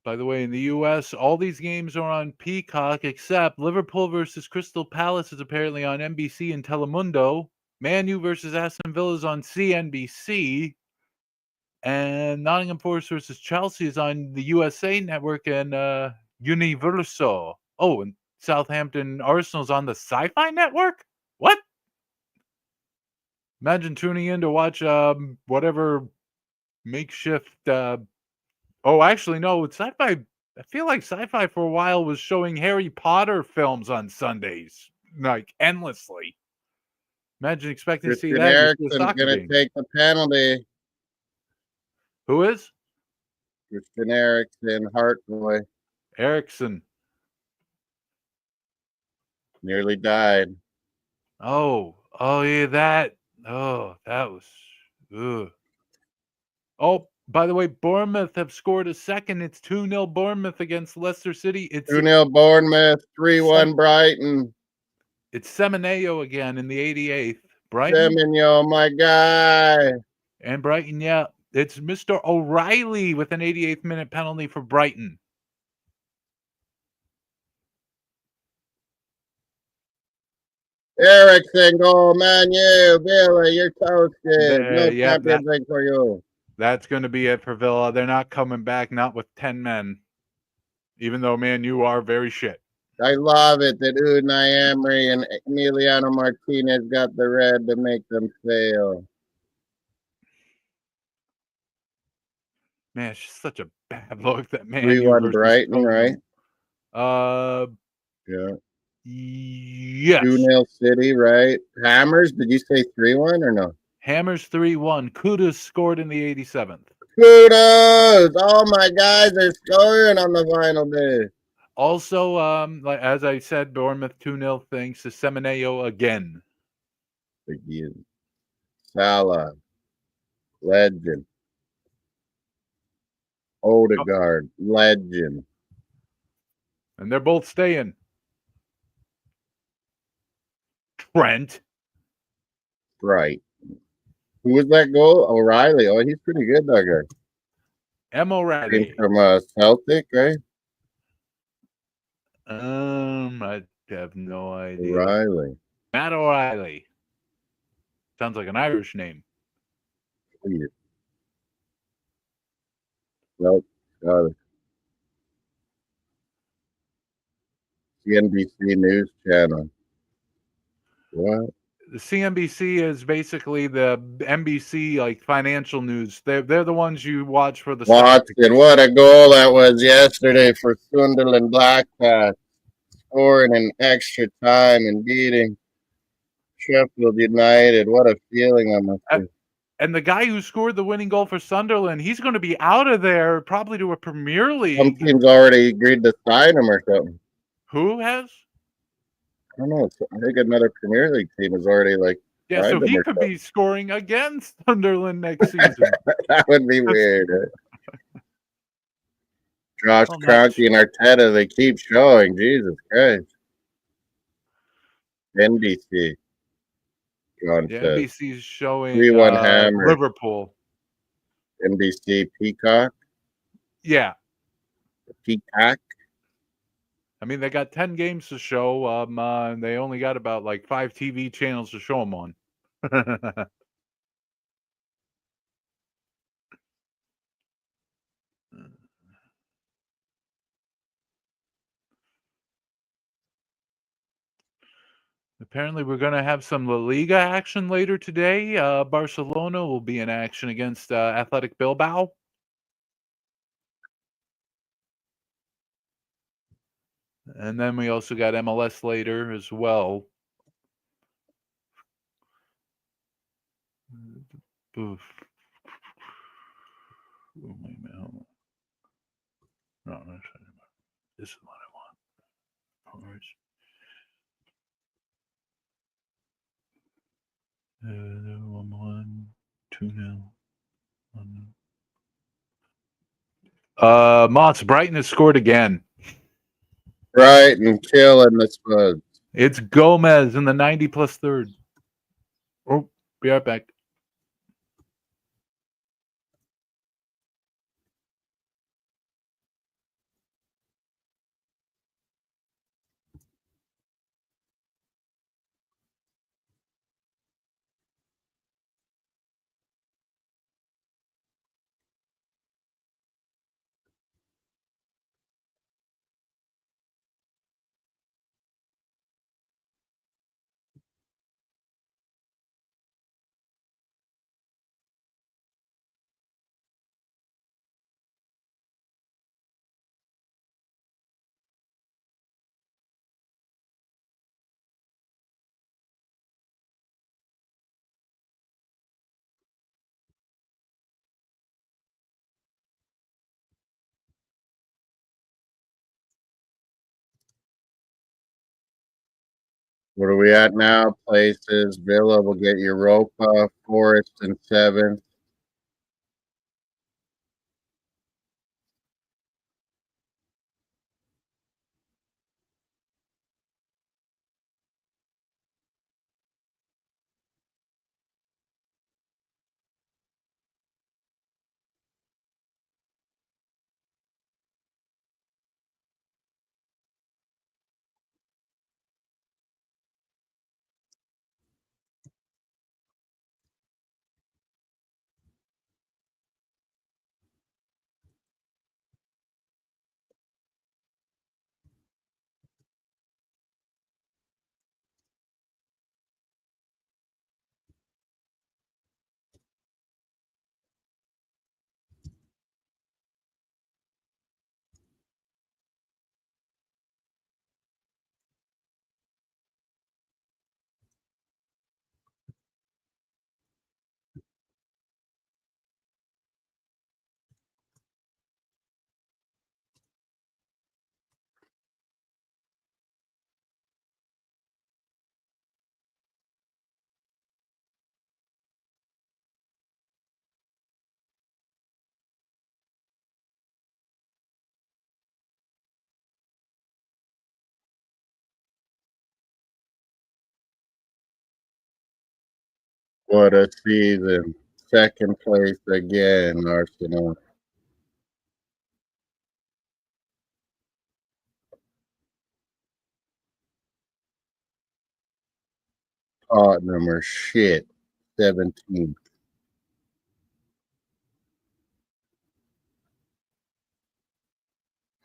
By the way, in the U.S., all these games are on Peacock except Liverpool versus Crystal Palace is apparently on NBC and Telemundo. Man U versus Aston Villa is on CNBC. And Nottingham Forest versus Chelsea is on the USA Network and Universal. Oh, and Southampton Arsenal's on the Sci-Fi Network? What? Imagine tuning in to watch whatever makeshift oh, actually, no. It's Sci-Fi. I feel like Sci-Fi for a while was showing Harry Potter films on Sundays, like endlessly. Imagine expecting to see Christian that. Eriksen's going to take the penalty. Who is? Christian Eriksen, heart boy. Erickson. Nearly died. Oh yeah, that was. Ugh. Oh, by the way, Bournemouth have scored a second. It's 2-0 Bournemouth against Leicester City. It's 2-0 Bournemouth, 3-1 Brighton. It's Semenyo again in the 88th. Brighton. Semenyo, my guy. And Brighton, yeah. It's Mr. O'Reilly with an 88th minute penalty for Brighton. Eriksen, goal, Man U. Villa, you're toasted. No Champions League for you. That's going to be it for Villa. They're not coming back, not with 10 men. Even though, man, you are very shit. I love it that Unai Emery and Emiliano Martinez got the red to make them fail. Man, it's just such a bad look that Man 3-1 Brighton, right? Yeah. Yes. 2-0 City, right? Hammers, did you say 3-1 or no? Hammers 3-1. Kudus scored in the 87th. Kudos! All my guys are scoring on the final day. Also, like as I said, Bournemouth 2-0 thanks to Semenyo again. Again. Salah, legend. Odegaard, legend. And they're both staying. Trent. Right. Who was that goal? O'Reilly. Oh, he's pretty good, that guy. M. Came O'Reilly. from Celtic, right? I have no idea. O'Reilly. Matt O'Reilly. Sounds like an Irish name. Please. Nope. Got it. CNBC News Channel. What? The CNBC is basically the NBC like financial news. They're the ones you watch for the stock. Watson, what a goal that was yesterday for Sunderland Black Cats, scoring in extra time and beating Sheffield United. What a feeling that must be. And the guy who scored the winning goal for Sunderland, he's going to be out of there probably to a Premier Some League. teams already agreed to sign him or something. Who has? I don't know. I think another Premier League team has already Yeah, signed so him he or could something. be scoring against Sunderland next season. That would be weird. Josh Well, Kroenke and Arteta, they keep showing. Jesus Christ. NBC. John Yeah, says. NBC's showing 3-1 hammer. Liverpool. NBC Peacock. Yeah. Peacock. I mean, they got 10 games to show, and they only got about like 5 TV channels to show them on. Apparently, we're going to have some La Liga action later today. Barcelona will be in action against Athletic Bilbao. And then we also got MLS later as well. Oof. Oh, wait a minute. Hold on. No, this is what I want. Orange. 1-1, 2-0. Mott's Brighton has scored again. Right, and killing the Spurs. It's Gomez in the 90 plus third. Oh, be right back. What are we at now? Places. Villa will get Europa. Forest in 7th. What a season. Second place again, Arsenal. Tottenham are shit. 17th.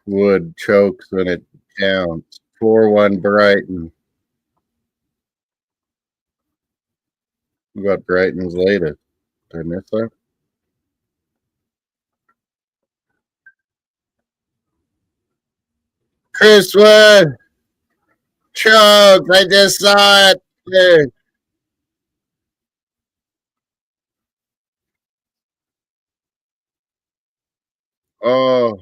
Wood chokes when it counts. 4-1 Brighton. We got Brighton's latest. Did I miss that? Chris Wood choked. I just saw it. There. Oh,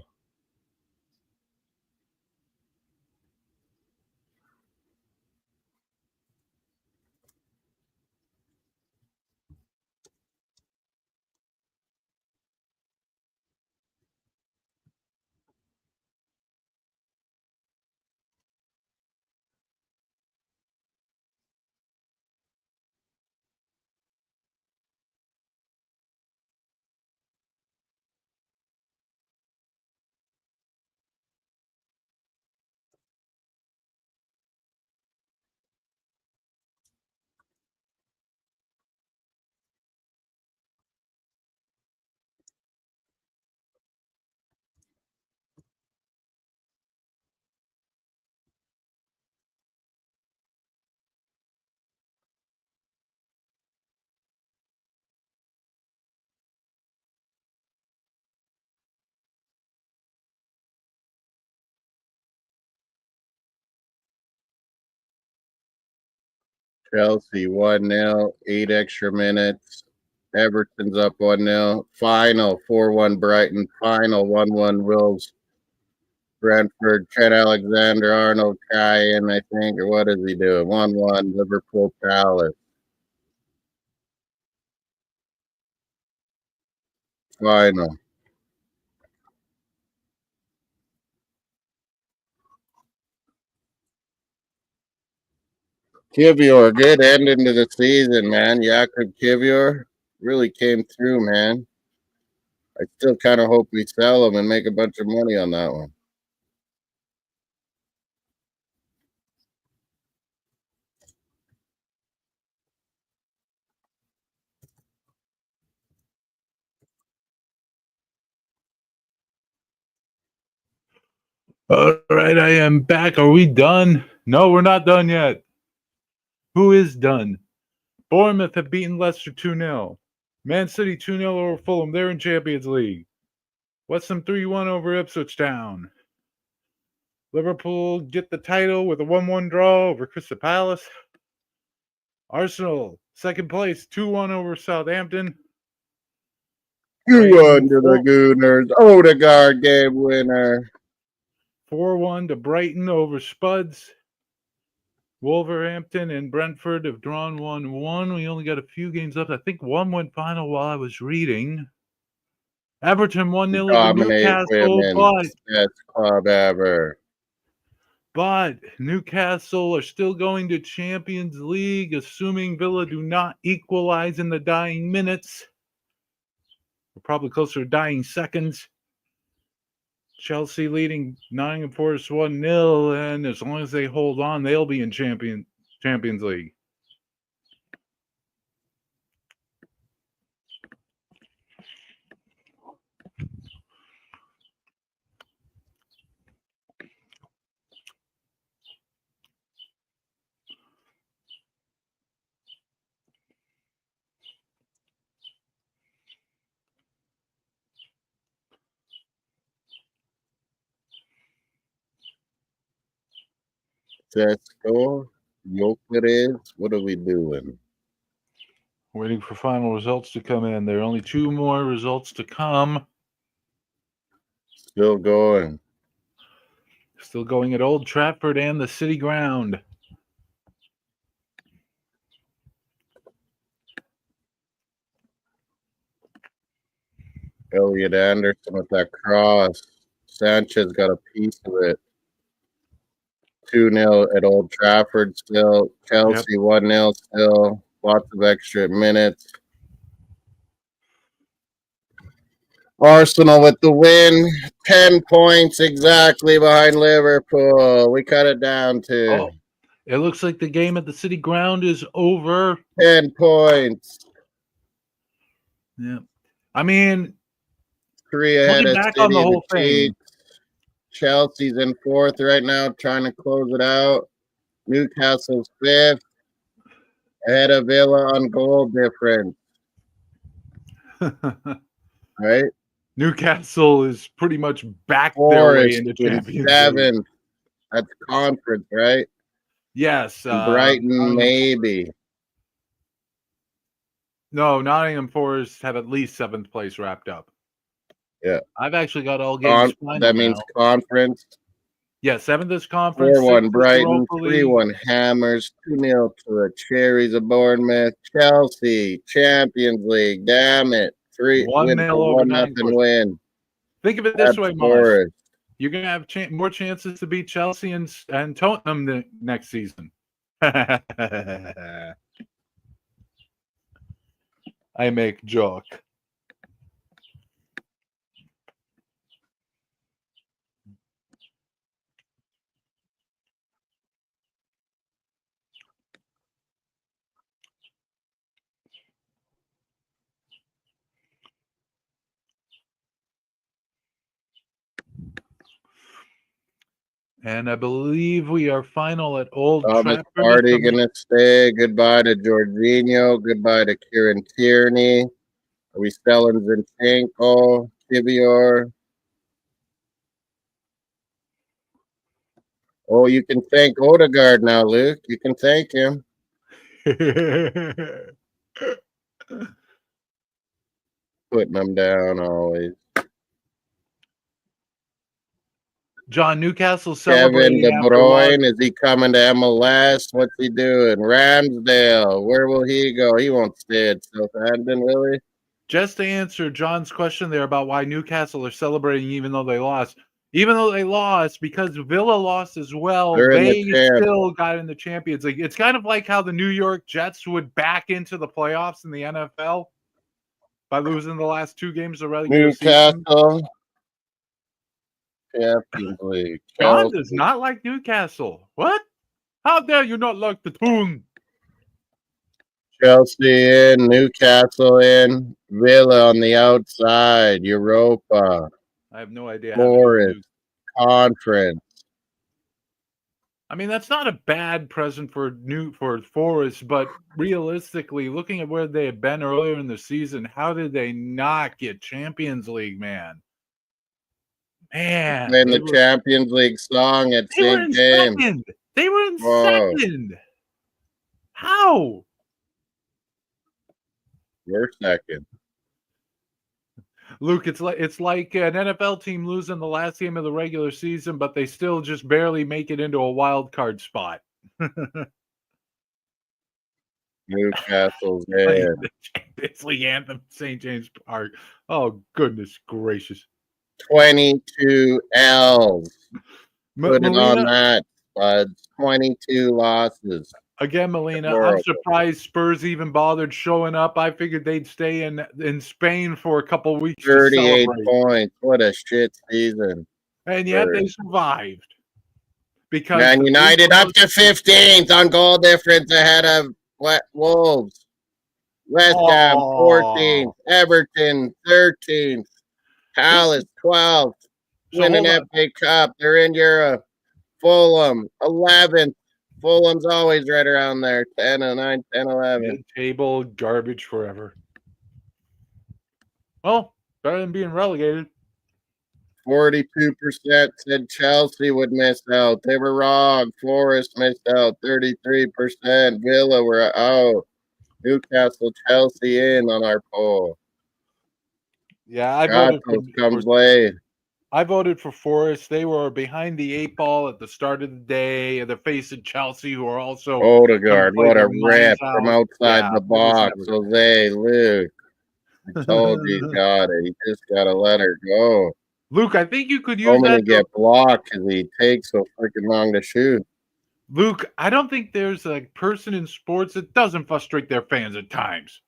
Chelsea 1-0. 8 extra minutes. Everton's up 1-0. Final 4-1 Brighton. Final 1-1 Wolves. Brentford, Trent Alexander Arnold Kyan, I think, or what is he doing? 1-1 Liverpool Palace. Final. Kivior, good ending to the season, man. Jakub Kivior really came through, man. I still kind of hope we sell him and make a bunch of money on that one. All right, I am back. Are we done? No, we're not done yet. Who is done? Bournemouth have beaten Leicester 2-0. Man City 2-0 over Fulham. They're in Champions League. West Ham 3-1 over Ipswich Town. Liverpool get the title with a 1-1 draw over Crystal Palace. Arsenal, second place, 2-1 over Southampton. 2-1 to the Gooners. Odegaard game winner. 4-1 to Brighton over Spuds. Wolverhampton and Brentford have drawn 1-1. We only got a few games left. I think one went final while I was reading. Everton 1-0 over Dominate Newcastle, women. Best club ever. But Newcastle are still going to Champions League, assuming Villa do not equalize in the dying minutes. We're probably closer to dying seconds. Chelsea leading Nottingham Forest 1-0, and as long as they hold on, they'll be in Champions League. Set score. Euclid. What are we doing? Waiting for final results to come in. There are only 2 more results to come. Still going. Still going at Old Trafford and the City Ground. Elliot Anderson with that cross. Sanchez got a piece of it. 2-0 at Old Trafford still. Chelsea 1-0 still. lots of extra minutes. Arsenal with the win, 10 points exactly behind Liverpool. We cut it down to Oh, it looks like the game at the City Ground is over. 10 points. Yeah. I mean, 3 ahead looking of back on the City, the whole thing, Chiefs. Chelsea's in 4th right now, trying to close it out. Newcastle's 5th, ahead of Villa on goal difference. Right? Newcastle is pretty much backed their way Forest into in Champions League. 7th. That's conference, right? Yes. Brighton, maybe. No, Nottingham Forest have at least 7th place wrapped up. Yeah. I've actually got all games final That means now. conference. Yeah, 7th is conference. 4-1 6th Brighton, Europa League. 3-1 Hammers, 2-0 to the Cherries of Bournemouth. Chelsea, Champions League, damn it. 1-0 over 1-0 win. Think of it this way, Mosh. Forest. You're going to have more chances to beat Chelsea and Tottenham next season. I make joke. And I believe we are final at Old Thomas Trafford. Partey gonna stay. Goodbye to Jorginho. Goodbye to Kieran Tierney. Are we selling Zinchenko, Kivior? Oh, you can thank Odegaard now, Luke. You can thank him. Putting them down always. John, Newcastle Kevin celebrating De after Bruyne, is he coming to MLS? What's he doing? Ramsdale, where will he go? He won't stay at Southampton, really. Just to answer John's question there about why Newcastle are celebrating even though they lost. Even though they lost, because Villa lost as well, they still got in the Champions League. It's kind of like how the New York Jets would back into the playoffs in the NFL by losing the last 2 games of regular season. Newcastle. Champions League. John does not like Newcastle. What? How dare you not like the tune? Chelsea in, Newcastle in, Villa on the outside, Europa. I have no idea. Forest, Conference. I mean, that's not a bad present for Forest, but realistically, looking at where they had been earlier in the season, how did they not get Champions League, man? Man, Playing the Champions League song at St. James. They were in second. How? You're second. Luke, it's like an NFL team losing the last game of the regular season, but they still just barely make it into a wild card spot. Newcastle's in. Champions League anthem, St. James Park. Oh, goodness gracious. 22 L's. Put Melina, it on that, buds. 22 losses. Again, Melina, I'm surprised Spurs even bothered showing up. I figured they'd stay in Spain for a couple weeks. 38 points. What a shit season. And yet they survived. Because Man United up to 15th on goal difference ahead of Wolves. West Ham 14th. Everton 13th. Palace 12th. Winning FA Cup. They're in Europe. Fulham 11th. Fulham's always right around there. 10, 9, 10, 11. Mid-table garbage forever. Well, better than being relegated. 42% said Chelsea would miss out. They were wrong. Forest missed out. 33%. Villa were out. Newcastle, Chelsea in on our poll. Yeah, I voted for Forest. They were behind the 8 ball at the start of the day. They're facing Chelsea, who are also Odegaard. What a rip from outside the box. Jose, Luke. I told you he got it. He just got to let her go. Luke, I think you could use that. To get blocked because he takes so freaking long to shoot. Luke, I don't think there's a person in sports that doesn't frustrate their fans at times.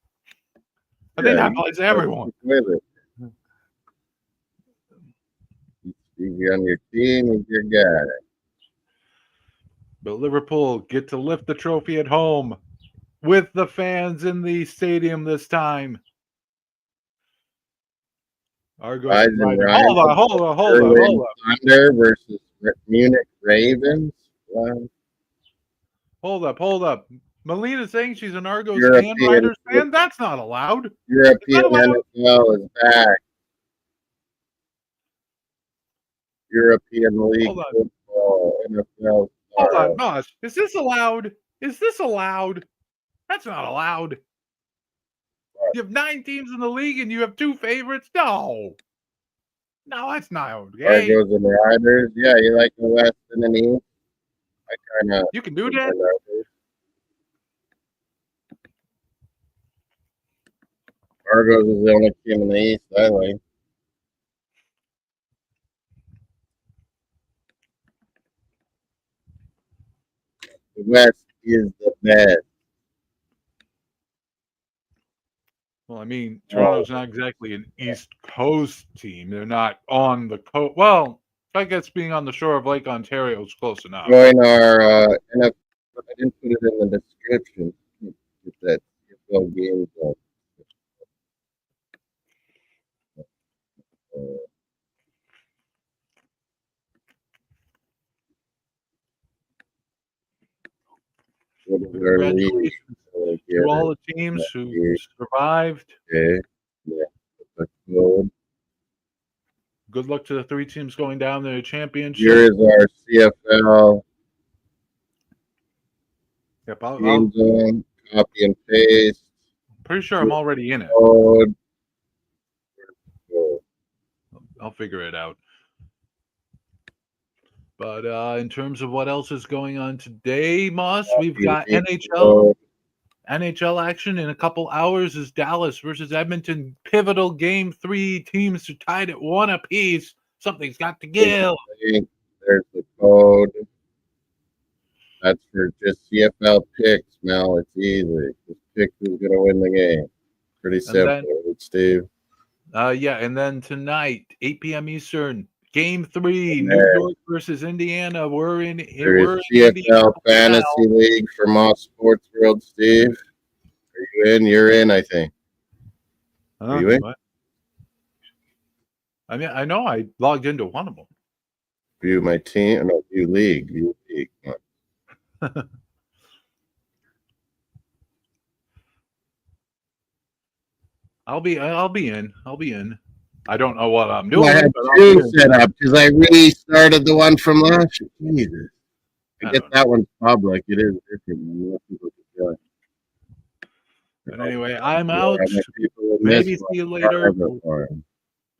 I think Yeah, that you applies to just everyone. stick with it. You be on your team and your guy. But Liverpool get to lift the trophy at home with the fans in the stadium this time. Argos Rise and and Riders. Rhino, Hold Berlin up. Thunder versus Munich Ravens. Wow. Hold up. Melina saying she's an Argos and European Riders fan? That's not allowed. Is that European allowed? NFL is back. European League Hold on. football, NFL Hold on, style. Moss. Is this allowed? Is this allowed? That's not allowed. You have 9 teams in the league and you have 2 favorites? No. No, that's not okay. Argos and Riders. Yeah, you like the West and the East? I kind of You can do prefer that? Riders. Argos is the only team in the East I like. The West is the best. Well, I mean, Oh, Toronto's not exactly an East Coast team. They're not on the coast. Well, I guess being on the shore of Lake Ontario is close enough. join our NFL. I didn't put it in the description. Get that CFL games on. Uh, what is But our league? congratulations Get to all it. the teams who Okay. survived. Yeah. The code. Good luck to the 3 teams going down to the Here championship. is our CFL Yep, game zone. Copy and paste. pretty sure I'm already in it. Code. I'll figure it out. But in terms of what else is going on today, Moss, we've Copy and got paste NHL. code. NHL action in a couple hours is Dallas versus Edmonton. Pivotal game 3. Teams are tied at 1 apiece. Something's got to There's give. the link. There's the code. That's for just CFL picks, Mel. It's easy. Just pick who's going to win the game. Pretty And simple, then, right, Steve? and then tonight, 8 p.m. Eastern, game 3, And New then York versus Indiana. there is We're in Indiana CFL now. Fantasy League for Moss Sports World, Steve. Are you in? You're in, I think. Are you in? What? I mean, I know I logged into one of them. View my team. No, view league. View league. I'll be in. I'll be in. I don't know what I'm Well, I doing, had but I'll be two in. set up because I restarted the one from last year. Jesus. I I guess don't know. that one's public. It is different. More people can join. But anyway, I'm out. How many people in this Maybe one? see you later. Farm.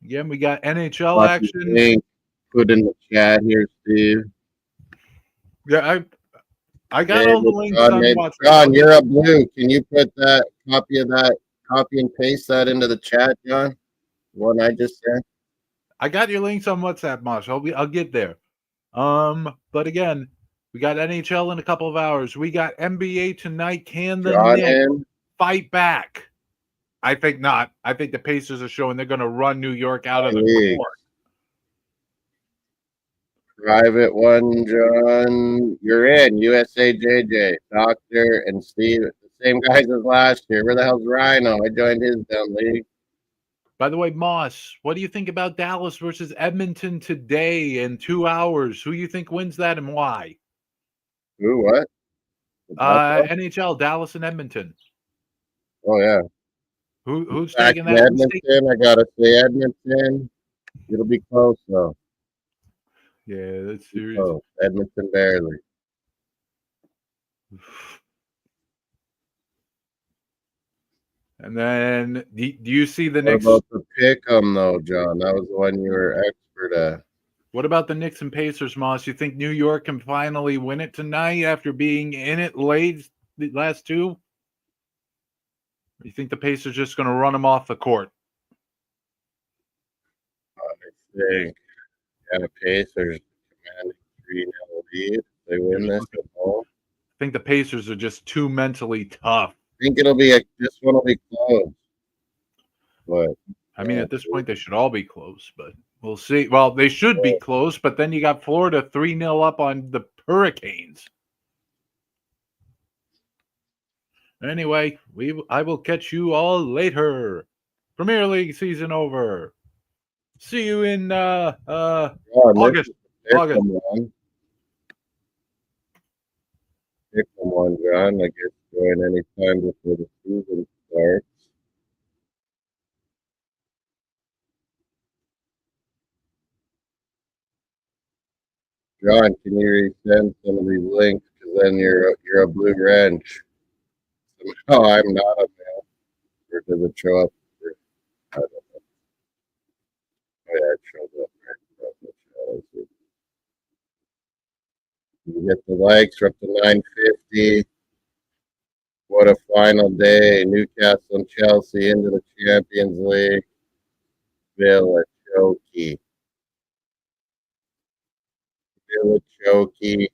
Again, we got NHL Copy action. link. Put in the chat here, Steve. Yeah, I got all the links on WhatsApp. John, you're a blue. Can you put that copy and paste that into the chat, John? The one I just sent. I got your links on WhatsApp, Mosh. I'll get there. But again, we got NHL in a couple of hours. We got NBA tonight. Can the John Knicks in. fight back? I think not. I think the Pacers are showing they're going to run New York out of the court. Private one, John. You're in. USA JJ, Doctor, and Steve. The same guys as last year. Where the hell's Rhino? I joined his dumb league. By the way, Moss, what do you think about Dallas versus Edmonton today in 2 hours? Who you think wins that and why? Who, what? NHL, Dallas and Edmonton. Oh, yeah. Who's Back taking in that? Edmonton. I got to say Edmonton. It'll be close, though. Yeah, that's serious. Oh, Edmonton barely. And then, do you see the What Knicks? about the pick 'em, though, John? That was the one you were expert at. What about the Knicks and Pacers, Moss? You think New York can finally win it tonight after being in it late the last two? You think the Pacers just going to run them off the court? I think. Yeah, the Pacers commanding 3-0 lead. They win Just this looking, at home. I think the Pacers are just too mentally tough. I think it'll be this one will be close, but I mean, at this point, they should all be close, but we'll see. Well, they should be close, but then you got Florida 3-0 up on the Hurricanes. Anyway, I will catch you all later. Premier League season over. See you in August. August. Pick one, John. I guess join any time before the season starts. John, can you resend some of these links? Because then you're a blue wrench. Somehow I'm not a man. Or does it show up? I don't know. Oh, yeah, it shows up. You get the likes. We're up to 950. What a final day. Newcastle and Chelsea into the Champions League. Villa Choky. Villa Choky.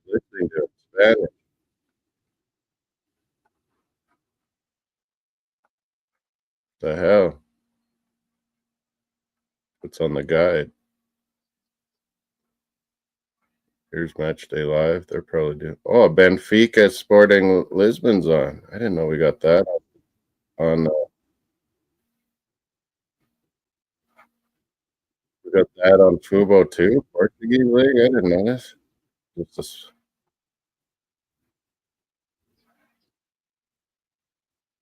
Listening to Spanish. The hell? What's on the guide? Here's Match Day Live. They're probably doing. Oh, Benfica Sporting Lisbon's on. I didn't know we got that on. We got that on Fubo too. Portuguese league. I didn't know this.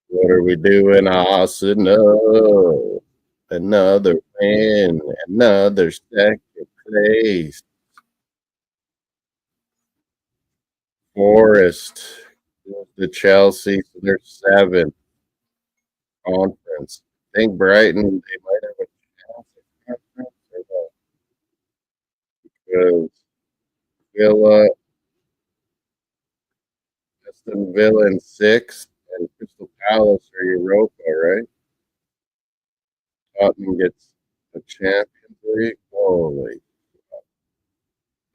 What are we doing, Arsenal? Another win. Another second place. Forest. The Chelsea. So they're 7th conference. I think Brighton. They might have a chance at conference or because Villa, Aston Villa in 6th, and Crystal Palace are Europa, right? Tottenham gets a Champions League. Holy,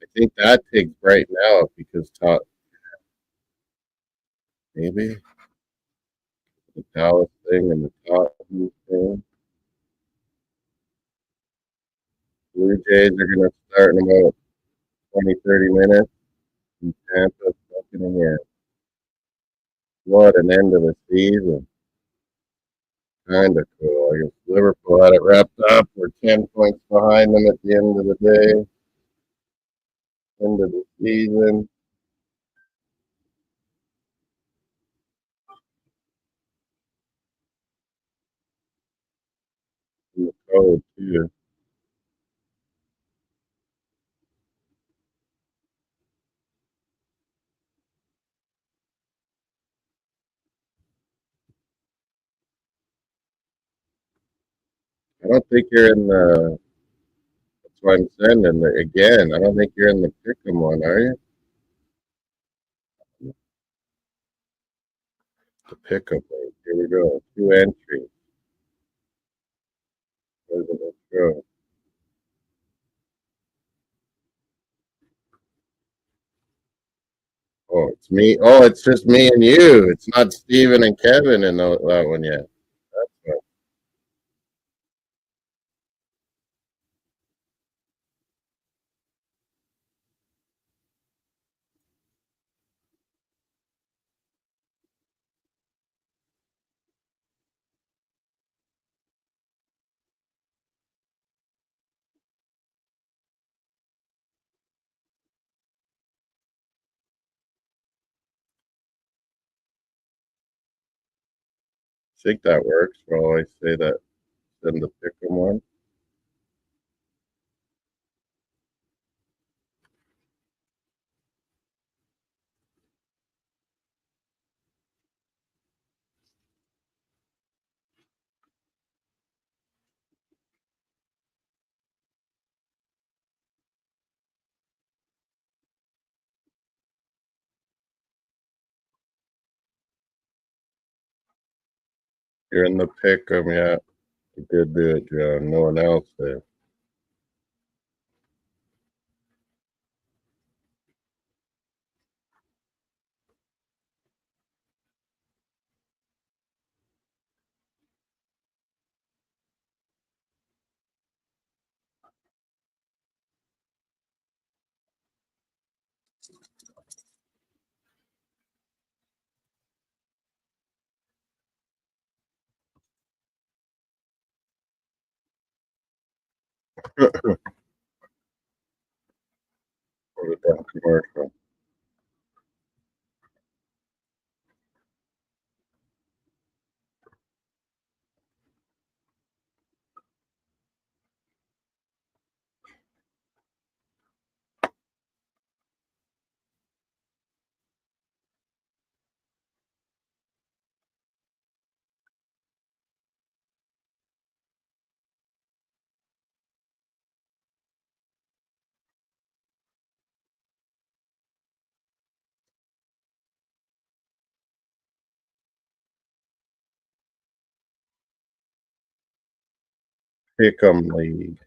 I think that takes Brighton out because maybe the Palace thing and the Tottenham thing. Blue Jays are going to start in about 20, 30 minutes. And Tampa's fucking in. What an end of the season. Kind of cool. I guess Liverpool had it wrapped up. We're 10 points behind them at the end of the day. End of the season. And the code, too. I don't think you're in the. That's why I'm sending the, again. I don't think you're in the Pick'em one, are you? The Pick'em one. Here we go. 2 entries. Where's it go? Oh, it's me. Oh, it's just me and you. It's not Steven and Kevin in that one yet. That's right. I think that works. We'll always say that. Send the Pick'em one. You're in the pick 'em, yeah. You did do it, John. No one else did. Put it down commercial. Pick 'em league.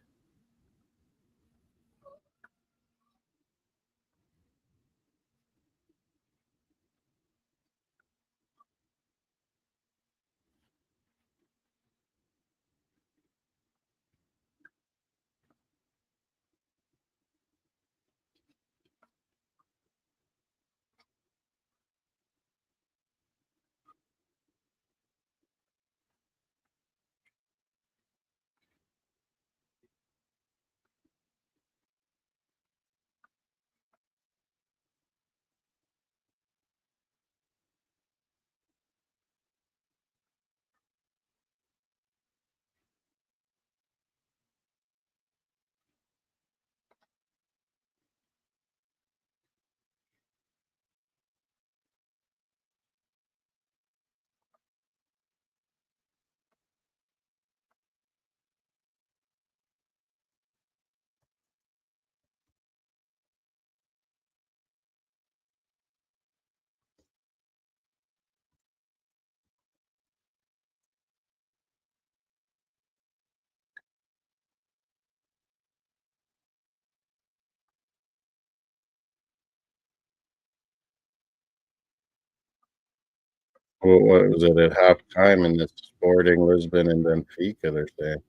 What was it at halftime in this Sporting Lisbon and Benfica, they're saying.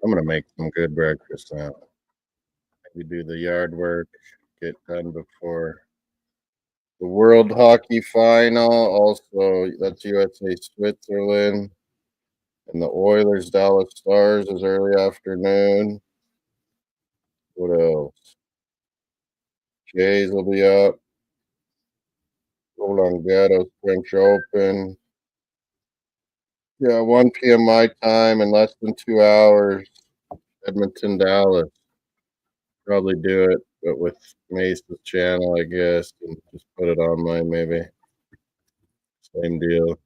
I'm gonna make some good breakfast now. Maybe do the yard work, get done before the World Hockey Final. Also, that's USA Switzerland. And the Oilers Dallas Stars is early afternoon. What else? Jays will be up. Roland Garros French Open. Yeah, 1 p.m. my time in less than 2 hours. Edmonton, Dallas. Probably do it, but with Mace's channel, I guess, and just put it on mine, maybe. Same deal.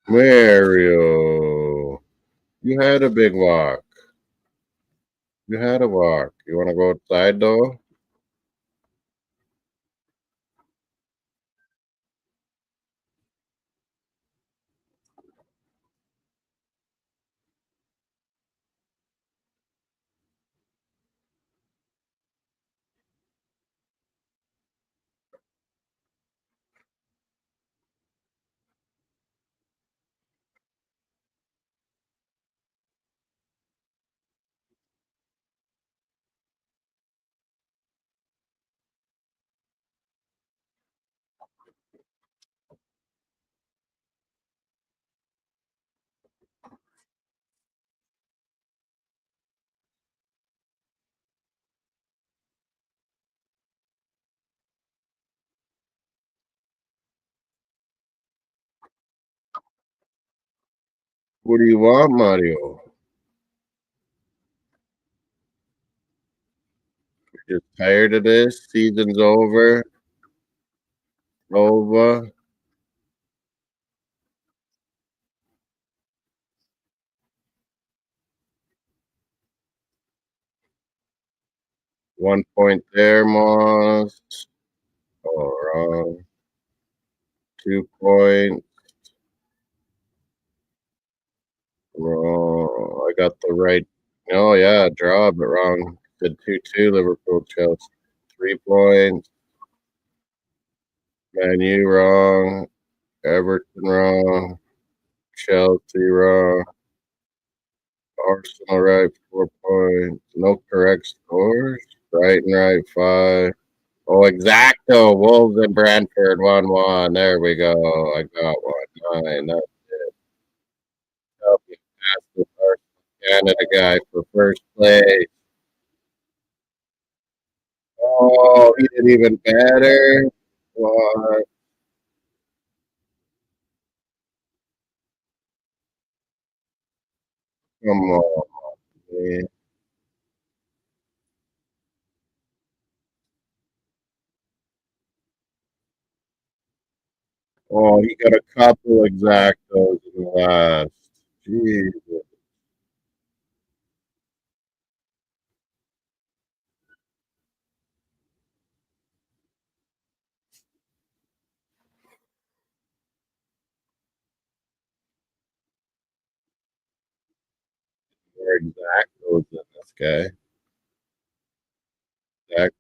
Mario, you had a big walk. You had a walk. You want to go outside though? What do you want, Mario? Just tired of this? Season's over. Over. 1 point there, Moss. Oh, wrong. 2 points. Wrong. I got the right. Oh, yeah, draw, but wrong. Did 2-2, Liverpool, Chelsea. 3 points. Man U, wrong. Everton, wrong. Chelsea, wrong. Arsenal, right, 4 points. No correct scores. Brighton, right, 5. Oh, exacto. Wolves and Brentford 1-1. There we go. I got 1-9. That's up. The Canada guy for first place. Oh, he did even better. What? Come on, man. Oh, he got a couple exactos in the last. Jesus. More exactos than this guy. Exact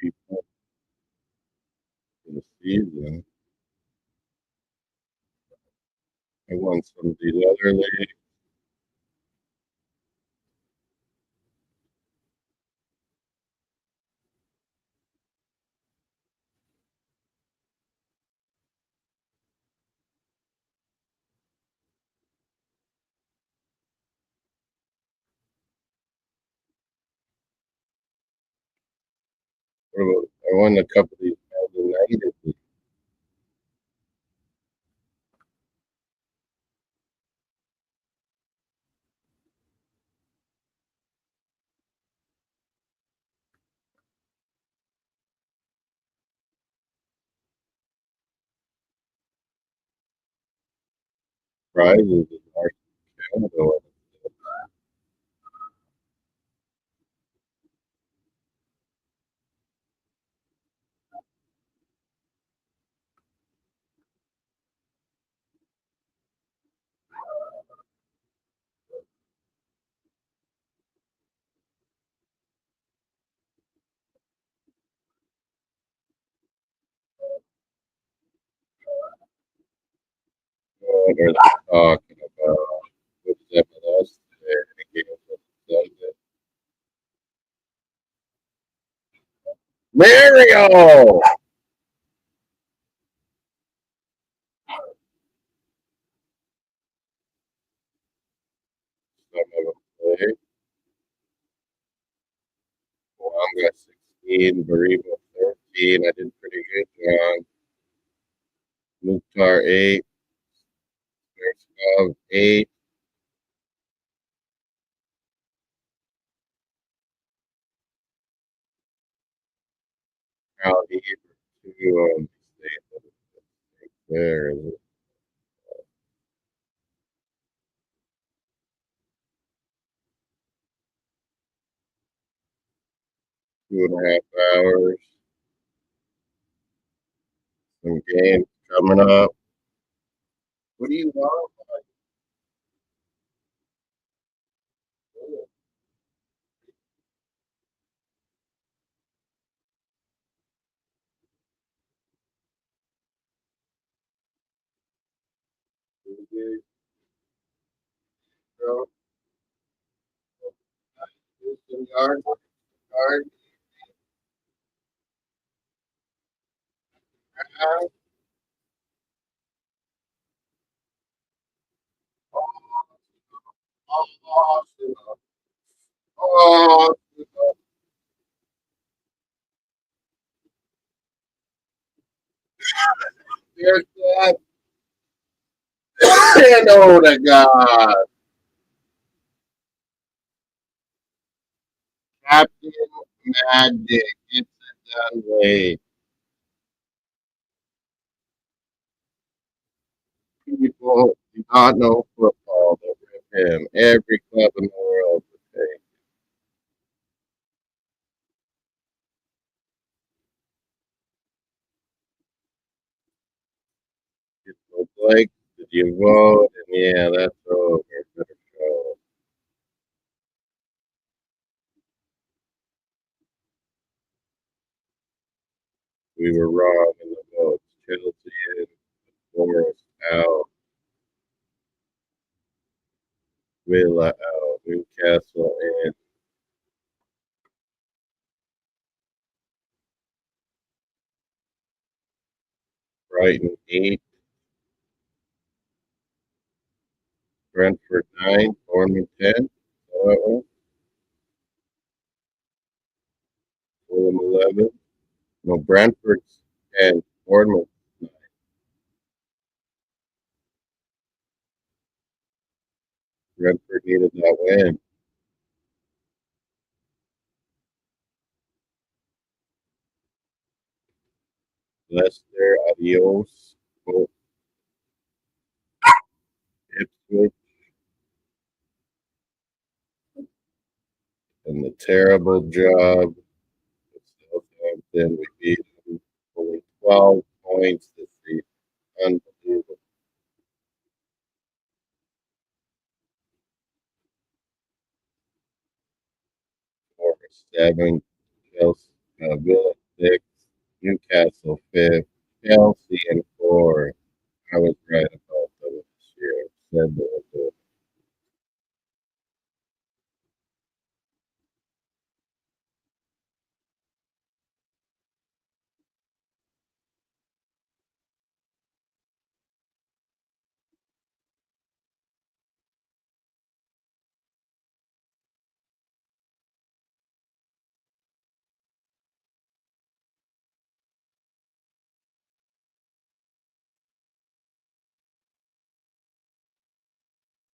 3 points for the season. I won some of these other leagues. I won a couple of these United prizes in our Canada. What are they talking about? What's MLS today? Sunday. Mario! Some of them play. Well, got 16, Baribo 13. I did pretty good, John. Mukhtar 8, Verskov 8, Cal Heber 2. There is it. 2.5 hours. Some games coming up. What do you want? Houston Yard, Yard, oh, there's that. And oh my God, Captain Magic, it's a done way. People do not know football that rip him. Every club in the world would say, "So Blake, did you vote?" And yeah, that's over for the show. We were wrong in the votes. Chelsea in, Forest out, Villa out, Newcastle in, Brighton 8, Brentford 9, Bournemouth 10, Fulham 11. No, Brentford's 10, Bournemouth 9. Brentford needed that win. Leicester, adios. Oh, Ipswich, and the terrible job of Southampton. We beat them only 12 points this season. Unbelievable. Forest 7, Chelsea, Villa 6, Newcastle 5th, Chelsea in 4. I was right about them this year. Said they would do it.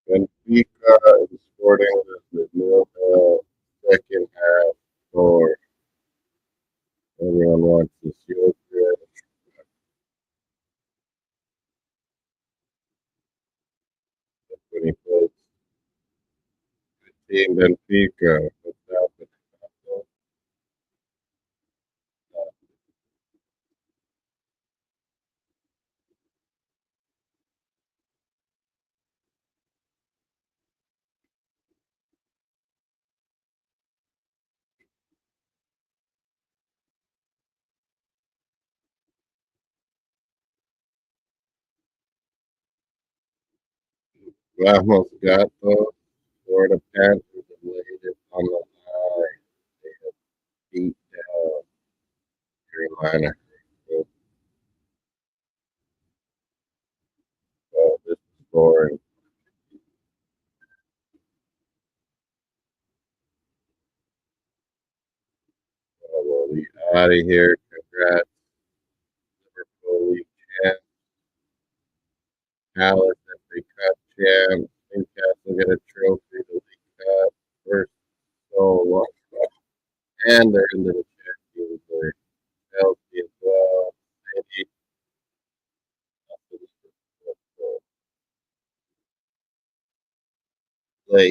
Benfica is sporting the nil second half score. Everyone wants to see it. When he plays team Benfica, what's happening? Ramos Gato, Florida Panthers have laid it on the line. They have beat down Carolina. So this is boring. We'll be out of here. Congrats, Liverpool League champ. Alice FA Cup champ. Newcastle get a trophy, the League Cup. First so long. And they're into the Champions League. Chelsea as well. City. Play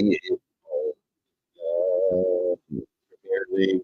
Premier League